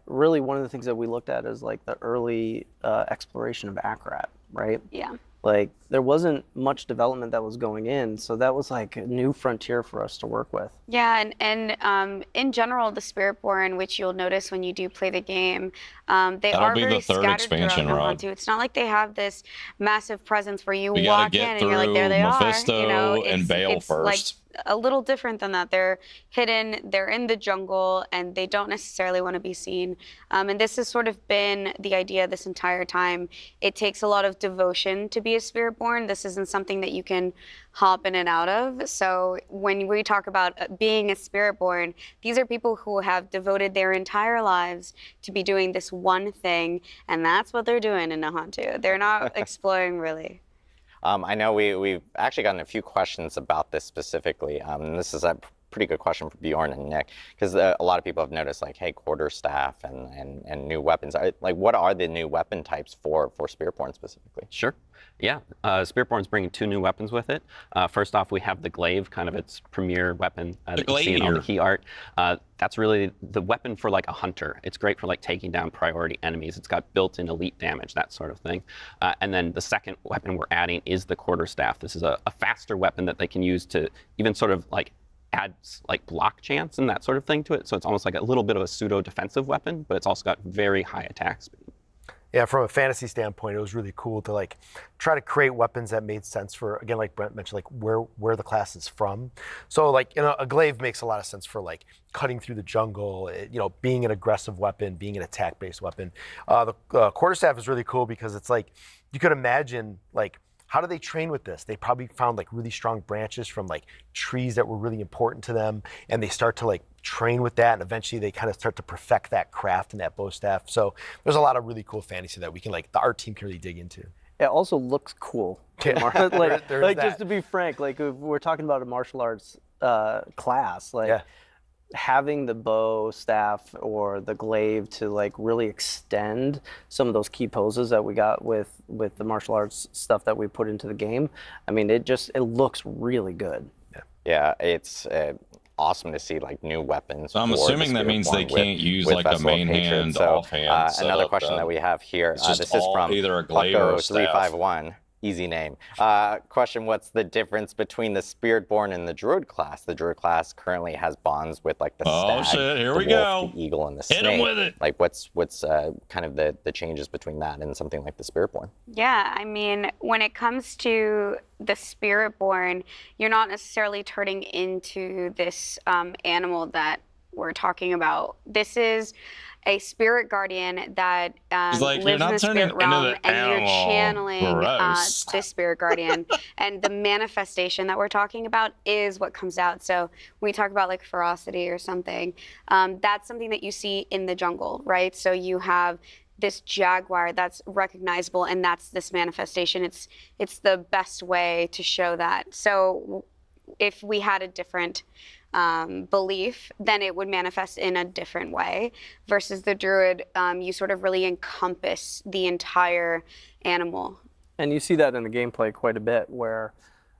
Speaker 6: really one of the things that we looked at is like the early exploration of Akarat, right?
Speaker 3: Yeah.
Speaker 6: Like there wasn't much development that was going in, so that was like a new frontier for us to work with.
Speaker 3: Yeah, and in general, the Spiritborn, which you'll notice when you do play the game, they
Speaker 1: That'll
Speaker 3: are
Speaker 1: be the
Speaker 3: very
Speaker 1: third
Speaker 3: scattered
Speaker 1: expansion,
Speaker 3: throughout
Speaker 1: Rod.
Speaker 3: Nahantu. It's not like they have this massive presence where you
Speaker 1: We gotta
Speaker 3: walk in
Speaker 1: get
Speaker 3: and you're like, there
Speaker 1: through
Speaker 3: they
Speaker 1: Mephisto
Speaker 3: are. You know,
Speaker 1: and Bale
Speaker 3: it's like
Speaker 1: first.
Speaker 3: a little different than that. They're hidden, they're in the jungle, and they don't necessarily want to be seen. And this has sort of been the idea this entire time. It takes a lot of devotion to be a Spiritborn. This isn't something that you can hop in and out of. So when we talk about being a Spiritborn, these are people who have devoted their entire lives to be doing this one thing, and that's what they're doing in Nahantu. They're not exploring really.
Speaker 5: I know we've actually gotten a few questions about this specifically. This is a pretty good question for Bjorn and Nick, because a lot of people have noticed, like, hey, quarterstaff and new weapons. Like, what are the new weapon types for Spiritborn specifically?
Speaker 8: Sure. Yeah, Spiritborn's bringing 2 new weapons with it. First off, we have the glaive, kind of its premier weapon that you see in all the key art. That's really the weapon for like a hunter. It's great for like taking down priority enemies. It's got built-in elite damage, that sort of thing. And then the second weapon we're adding is the quarterstaff. This is a faster weapon that they can use to even sort of like add like block chance and that sort of thing to it. So it's almost like a little bit of a pseudo defensive weapon, but it's also got very high attack speed.
Speaker 4: Yeah, from a fantasy standpoint, it was really cool to like try to create weapons that made sense for, again, like Brent mentioned, like where the class is from. So like, you know, a glaive makes a lot of sense for like cutting through the jungle, you know, being an aggressive weapon, being an attack-based weapon. The quarterstaff is really cool because it's like, you could imagine like, how do they train with this? They probably found like really strong branches from like trees that were really important to them, and they start to like train with that, and eventually they kind of start to perfect that craft and that bow staff. So there's a lot of really cool fantasy that we can like, the art team can really dig into.
Speaker 6: It also looks cool.
Speaker 4: Yeah.
Speaker 6: Like just to be frank, like if we're talking about a martial arts class, like having the bow staff or the glaive to like really extend some of those key poses that we got with the martial arts stuff that we put into the game. I mean, it looks really good.
Speaker 5: Yeah, it's awesome to see like new weapons.
Speaker 1: So I'm assuming that means they can't use like a main hand, offhand.
Speaker 5: Another question that we have here. This is from
Speaker 1: either a glaive or a staff.
Speaker 5: 351. Easy name. Question, what's the difference between the Spiritborn and the Druid class? The Druid class currently has bonds with like the stag,
Speaker 1: shit, here
Speaker 5: the
Speaker 1: we
Speaker 5: wolf,
Speaker 1: go.
Speaker 5: the eagle, and the
Speaker 1: Hit 'em
Speaker 5: snake.
Speaker 1: with it.
Speaker 5: Like what's kind of the changes between that and something like the Spiritborn?
Speaker 3: Yeah, I mean, when it comes to the Spiritborn, you're not necessarily turning into this animal that we're talking about. This is a spirit guardian that
Speaker 1: like,
Speaker 3: lives in the spirit realm, and you're channeling this spirit guardian. And the manifestation that we're talking about is what comes out. So when we talk about like ferocity or something, that's something that you see in the jungle, right? So you have this jaguar that's recognizable, and that's this manifestation. It's the best way to show that. So if we had a different belief, then it would manifest in a different way. Versus the druid, you sort of really encompass the entire animal.
Speaker 6: And you see that in the gameplay quite a bit, where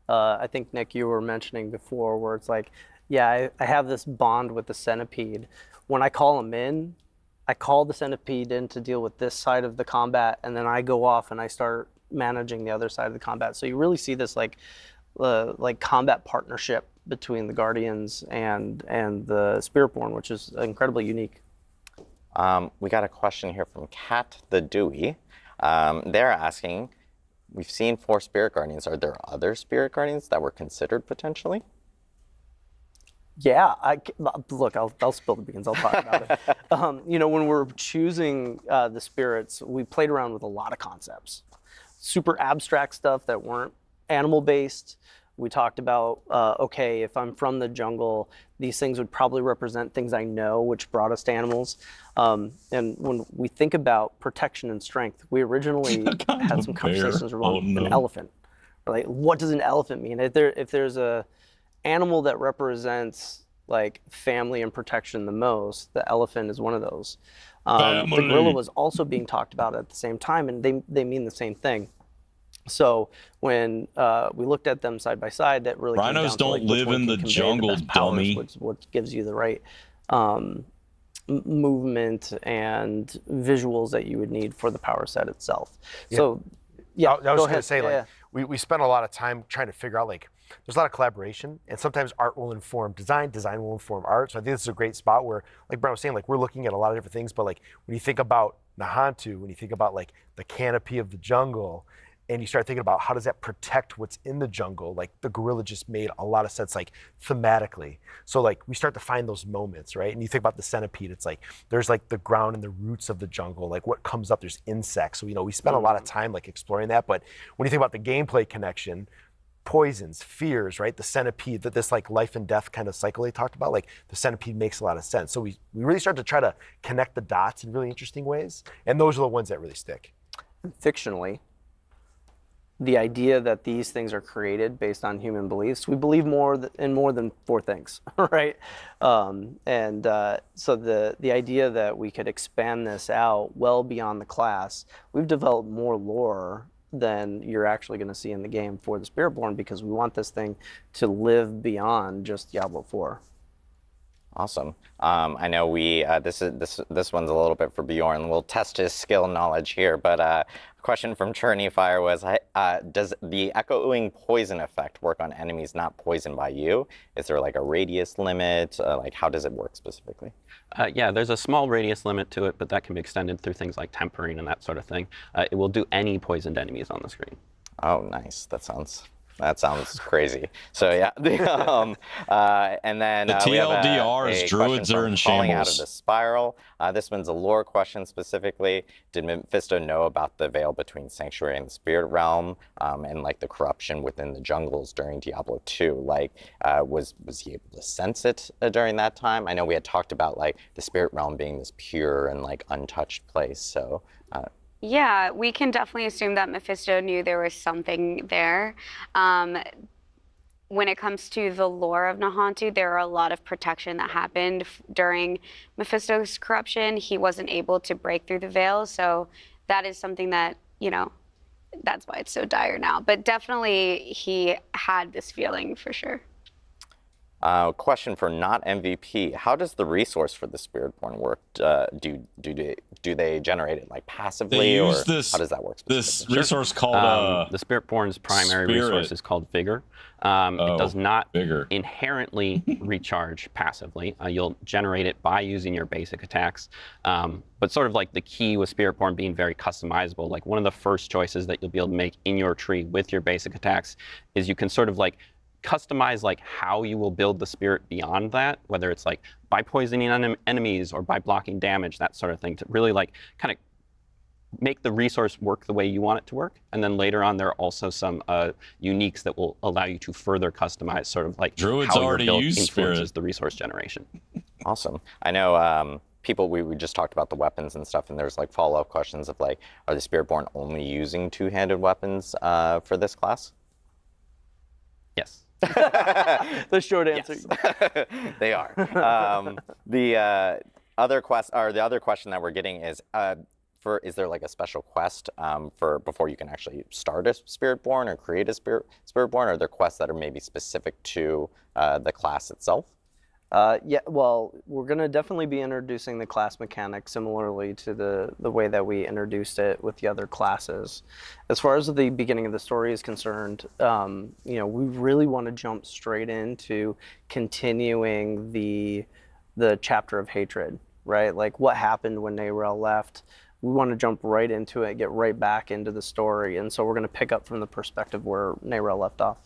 Speaker 6: I think, Nick, you were mentioning before, where it's like, yeah, I have this bond with the centipede. When I call him in, I call the centipede in to deal with this side of the combat, and then I go off and I start managing the other side of the combat. So you really see this like combat partnership between the Guardians and the Spiritborn, which is incredibly unique.
Speaker 5: We got a question here from Kat the Dewey. They're asking, we've seen 4 Spirit Guardians. Are there other Spirit Guardians that were considered potentially?
Speaker 6: Yeah, look, I'll spill the beans. I'll talk about it. You know, when we're choosing the spirits, we played around with a lot of concepts. Super abstract stuff that weren't animal-based. We talked about, okay, if I'm from the jungle, these things would probably represent things I know, which brought us to animals. And when we think about protection and strength, we originally had some conversations around an elephant, Like, what does an elephant mean? If there's a animal that represents like family and protection the most, the elephant is one of those. The gorilla was also being talked about at the same time, and they mean the same thing. So when we looked at them side by side, that really came
Speaker 1: Rhinos
Speaker 6: down to,
Speaker 1: don't
Speaker 6: like, which
Speaker 1: live
Speaker 6: one
Speaker 1: in
Speaker 6: can
Speaker 1: the
Speaker 6: convey
Speaker 1: jungle,
Speaker 6: best powers,
Speaker 1: dummy.
Speaker 6: what gives you the right movement and visuals that you would need for the power set itself.
Speaker 4: Yeah.
Speaker 6: So yeah,
Speaker 4: I was
Speaker 6: go
Speaker 4: just
Speaker 6: ahead.
Speaker 4: gonna say,
Speaker 6: Yeah,
Speaker 4: like, we spent a lot of time trying to figure out, like, there's a lot of collaboration, and sometimes art will inform design, design will inform art. So I think this is a great spot where, like Brent was saying, like, we're looking at a lot of different things, but like when you think about Nahantu, when you think about like the canopy of the jungle, and you start thinking about how does that protect what's in the jungle, like the gorilla just made a lot of sense, like thematically. So like we start to find those moments, right? And you think about the centipede, it's like there's like the ground and the roots of the jungle, like what comes up, there's insects. So, you know, we spent a lot of time like exploring that. But when you think about the gameplay connection, poisons, fears, right? The centipede, that this like life and death kind of cycle they talked about, like the centipede makes a lot of sense. So we really start to try to connect the dots in really interesting ways. And those are the ones that really stick.
Speaker 6: fictionally, the idea that these things are created based on human beliefs, we believe in more than 4 things, right? So the idea that we could expand this out well beyond the class, we've developed more lore than you're actually going to see in the game for the Spiritborn, because we want this thing to live beyond just Diablo 4.
Speaker 5: Awesome. I know this one's a little bit for Bjorn. We'll test his skill knowledge here, but a question from Churney Fire was, does the echoing poison effect work on enemies not poisoned by you? Is there like a radius limit? Like, how does it work specifically?
Speaker 8: Yeah, there's a small radius limit to it, but that can be extended through things like tempering and that sort of thing. It will do any poisoned enemies on the screen.
Speaker 5: Oh, nice. That sounds crazy. So yeah, and then
Speaker 1: the TLDRs,
Speaker 5: we have a
Speaker 1: Druids are in
Speaker 5: falling out of
Speaker 1: shambles.
Speaker 5: the spiral. This one's a lore question specifically. Did Mephisto know about the veil between Sanctuary and the Spirit Realm, and like the corruption within the jungles during Diablo 2? Like, was he able to sense it during that time? I know we had talked about like the Spirit Realm being this pure and like untouched place. So.
Speaker 3: Yeah, we can definitely assume that Mephisto knew there was something there. When it comes to the lore of Nahantu, there are a lot of protection that happened during Mephisto's corruption. He wasn't able to break through the veil, so that is something that, you know, that's why it's so dire now. But definitely he had this feeling for sure.
Speaker 5: Question for not MVP. How does the resource for the Spiritborn work? Do they generate it like passively,
Speaker 1: They use
Speaker 5: or
Speaker 1: this,
Speaker 5: how does that work
Speaker 1: this
Speaker 5: specifically?
Speaker 1: resource called
Speaker 8: the Spiritborn's primary
Speaker 1: Spirit.
Speaker 8: resource is called Vigor. It does not
Speaker 1: Vigor.
Speaker 8: inherently recharge passively. You'll generate it by using your basic attacks. But sort of like the key with Spiritborn being very customizable, like one of the first choices that you'll be able to make in your tree with your basic attacks is you can sort of like customize like how you will build the spirit beyond that, whether it's like by poisoning enemies or by blocking damage, that sort of thing, to really like kind of make the resource work the way you want it to work. And then later on, there are also some uniques that will allow you to further customize sort of like
Speaker 1: Druids
Speaker 8: how your
Speaker 1: already
Speaker 8: build
Speaker 1: use
Speaker 8: influences
Speaker 1: Spirit.
Speaker 8: the resource generation.
Speaker 5: Awesome. I know people, we just talked about the weapons and stuff, and there's like follow-up questions of like, are the Spiritborn only using two-handed weapons for this class?
Speaker 8: Yes.
Speaker 6: The short answer.
Speaker 5: Yes. They are. The other question that we're getting is, is there like a special quest for before you can actually start a Spiritborn or create a Spiritborn? Are there quests that are maybe specific to the class itself?
Speaker 6: Yeah, well, we're going to definitely be introducing the class mechanic similarly to the way that we introduced it with the other classes. As far as the beginning of the story is concerned, you know, we really want to jump straight into continuing the chapter of hatred, right? Like what happened when Nayrel left. We want to jump right into it, get right back into the story, and so we're going to pick up from the perspective where Nayrel left off.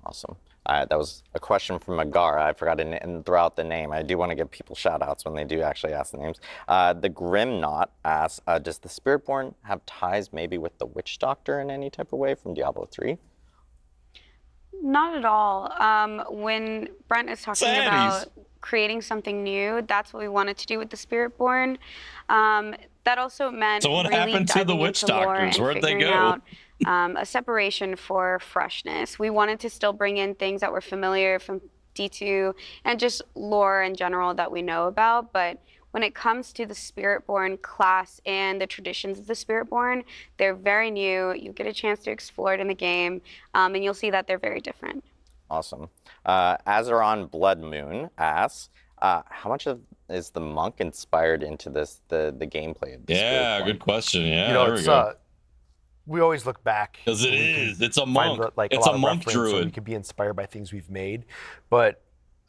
Speaker 5: Awesome. That was a question from Agar. I forgot to throw out the name. I do want to give people shout-outs when they do actually ask the names. The Grim Knot asks, does the Spiritborn have ties maybe with the Witch Doctor in any type of way from Diablo 3?
Speaker 3: Not at all. When Brent is talking about creating something new, that's what we wanted to do with the Spiritborn. that also meant
Speaker 1: So what
Speaker 3: really
Speaker 1: happened to the
Speaker 3: diving
Speaker 1: witch
Speaker 3: into lore
Speaker 1: doctors?
Speaker 3: and
Speaker 1: Where'd they
Speaker 3: figuring
Speaker 1: go?
Speaker 3: out a separation for freshness. We wanted to still bring in things that were familiar from D2 and just lore in general that we know about, but when it comes to the Spiritborn class and the traditions of the Spiritborn, they're very new. You get a chance to explore it in the game, and you'll see that they're very different.
Speaker 5: Awesome. Azeron Blood Moon asks, how much is the monk inspired into the gameplay of the
Speaker 1: Yeah,
Speaker 5: Spiritborn?
Speaker 1: good question. Yeah,
Speaker 4: You know,
Speaker 1: there we
Speaker 4: it's
Speaker 1: go.
Speaker 4: we always look back
Speaker 1: Because it
Speaker 4: and we can
Speaker 1: is. It's a
Speaker 4: find,
Speaker 1: monk.
Speaker 4: like,
Speaker 1: It's
Speaker 4: lot
Speaker 1: a
Speaker 4: of
Speaker 1: monk
Speaker 4: reference, or we
Speaker 1: druid.
Speaker 4: could be inspired by things we've made, but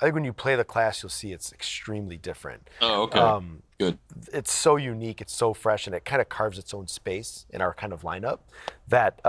Speaker 4: I think when you play the class, you'll see it's extremely different.
Speaker 1: Oh, okay. Good.
Speaker 4: It's so unique, it's so fresh, and it kind of carves its own space in our kind of lineup that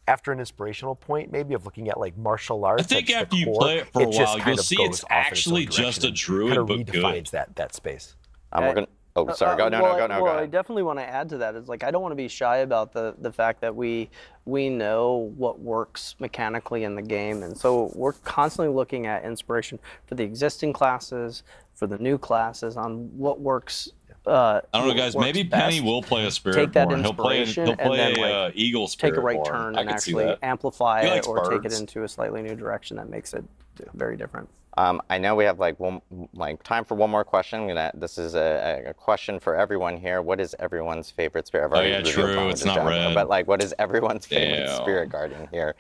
Speaker 4: after an inspirational point, maybe of looking at like martial arts,
Speaker 1: I think
Speaker 4: that's the
Speaker 1: after you
Speaker 4: core,
Speaker 1: play it for a
Speaker 4: just
Speaker 1: while,
Speaker 4: kind
Speaker 1: you'll
Speaker 4: of
Speaker 1: see
Speaker 4: goes
Speaker 1: it's
Speaker 4: off in its own
Speaker 1: actually just
Speaker 4: direction
Speaker 1: a
Speaker 4: and
Speaker 1: druid,
Speaker 4: kind of
Speaker 1: but good.
Speaker 4: redefines that space.
Speaker 5: We're gonna. Oh, sorry. Go. No,
Speaker 6: well,
Speaker 5: go
Speaker 6: I
Speaker 5: ahead.
Speaker 6: definitely want to add to that. Is like I don't want to be shy about the fact that we know what works mechanically in the game, and so we're constantly looking at inspiration for the existing classes, for the new classes, on what works.
Speaker 1: I don't know, guys. Maybe Penny will play a
Speaker 6: Take that
Speaker 1: Spiritborn. He'll play
Speaker 6: inspiration and then, like,
Speaker 1: Eagle Spiritborn.
Speaker 6: take a right turn
Speaker 1: I
Speaker 6: and
Speaker 1: can see
Speaker 6: actually
Speaker 1: that.
Speaker 6: amplify
Speaker 1: He
Speaker 6: it
Speaker 1: likes
Speaker 6: or take it
Speaker 1: birds.
Speaker 6: into a slightly new direction that makes it very different.
Speaker 5: I know we have time for one more question. This is a question for everyone here. What is everyone's favorite spirit? I've already
Speaker 1: yeah,
Speaker 5: revealed
Speaker 1: true.
Speaker 5: mine,
Speaker 1: It's
Speaker 5: which is
Speaker 1: not
Speaker 5: Jaguar,
Speaker 1: red.
Speaker 5: But like, what is everyone's favorite
Speaker 1: Damn.
Speaker 5: spirit guardian here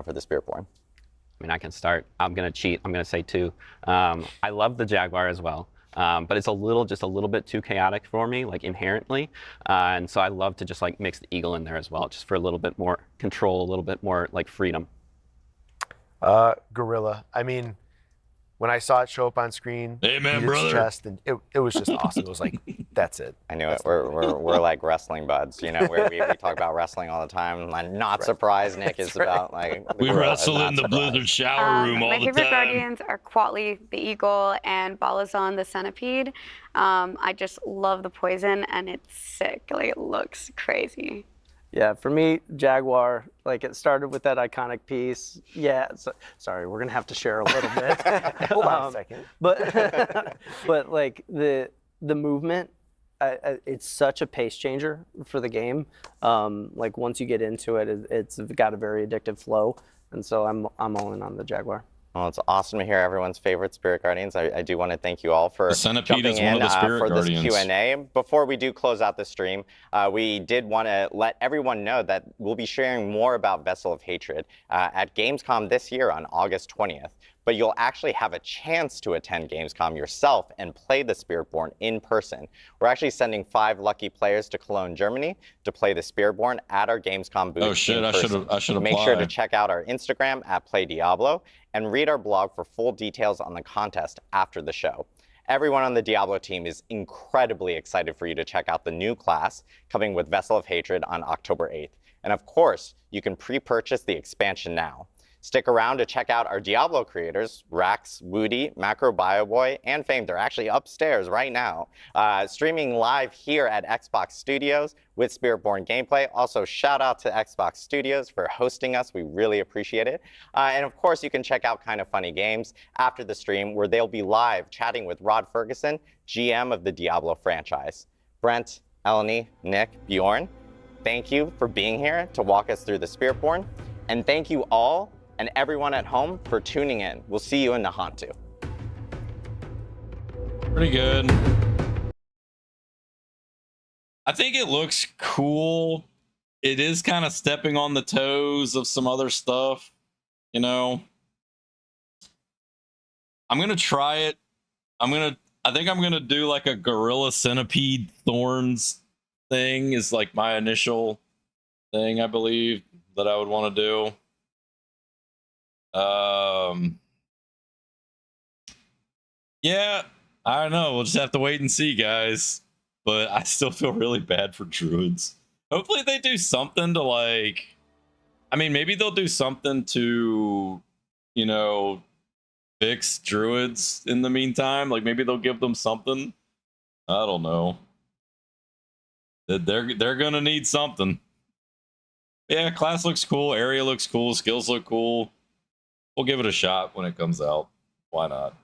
Speaker 5: for the Spiritborn?
Speaker 8: I mean, I can start. I'm gonna cheat. I'm gonna say 2. I love the Jaguar as well, but it's just a little bit too chaotic for me, like inherently, and so I love to just like mix the Eagle in there as well, just for a little bit more control, a little bit more like freedom.
Speaker 4: Gorilla. I mean, when I saw it show up on screen,
Speaker 1: Amen,
Speaker 4: beat its
Speaker 1: brother.
Speaker 4: chest, and it was just awesome. It was like, that's it.
Speaker 5: I knew it. We're like wrestling buds, you know, where we talk about wrestling all the time. I'm not surprised Nick is about like. the
Speaker 1: We
Speaker 5: gorilla.
Speaker 1: wrestle
Speaker 5: Not
Speaker 1: in the
Speaker 5: surprised.
Speaker 1: Blizzard shower room all
Speaker 3: My
Speaker 1: the
Speaker 3: favorite
Speaker 1: time.
Speaker 3: guardians are Quatli the eagle and Balazon the centipede. I just love the poison and it's sick. Like it looks crazy.
Speaker 6: Yeah, for me, Jaguar, like it started with that iconic piece. Yeah, sorry, we're gonna have to share a little bit.
Speaker 4: Hold on a second.
Speaker 6: But but like the movement, it's such a pace changer for the game. Like once you get into it, it's got a very addictive flow, and so I'm all in on the Jaguar.
Speaker 5: Well, it's awesome to hear everyone's favorite Spirit Guardians. I do want to thank you all for
Speaker 1: The Centipede
Speaker 5: jumping
Speaker 1: is one
Speaker 5: in
Speaker 1: of the Spirit
Speaker 5: for this
Speaker 1: Guardians.
Speaker 5: Q&A. Before we do close out the stream, we did want to let everyone know that we'll be sharing more about Vessel of Hatred at Gamescom this year on August 20th. But you'll actually have a chance to attend Gamescom yourself and play the Spiritborn in person. We're actually sending 5 lucky players to Cologne, Germany to play the Spiritborn at our Gamescom booth.
Speaker 1: Oh shit!
Speaker 5: in person.
Speaker 1: I should apply.
Speaker 5: Make sure to check out our Instagram at Play Diablo and read our blog for full details on the contest after the show. Everyone on the Diablo team is incredibly excited for you to check out the new class coming with Vessel of Hatred on October 8th. And of course, you can pre-purchase the expansion now. Stick around to check out our Diablo creators, Rax, Woody, Macro Bioboy, and Fame. They're actually upstairs right now, streaming live here at Xbox Studios with Spiritborn gameplay. Also, shout out to Xbox Studios for hosting us. We really appreciate it. And of course, you can check out Kind of Funny Games after the stream, where they'll be live chatting with Rod Ferguson, GM of the Diablo franchise. Brent, Eleni, Nick, Bjorn, thank you for being here to walk us through the Spiritborn. And thank you all and everyone at home for tuning in. We'll see you in Nahantu.
Speaker 1: Pretty good. I think it looks cool. It is kind of stepping on the toes of some other stuff, you know. I'm gonna try it. I think I'm gonna do like a gorilla centipede thorns thing is like my initial thing, I believe, that I would want to do. Yeah, I don't know. We'll just have to wait and see, guys. But I still feel really bad for druids. Hopefully they do something to like, I mean, maybe they'll do something to, you know, fix druids in the meantime. Like maybe they'll give them something. I don't know. They're gonna need something. Yeah, class looks cool, area looks cool, skills look cool. We'll give it a shot when it comes out. Why not?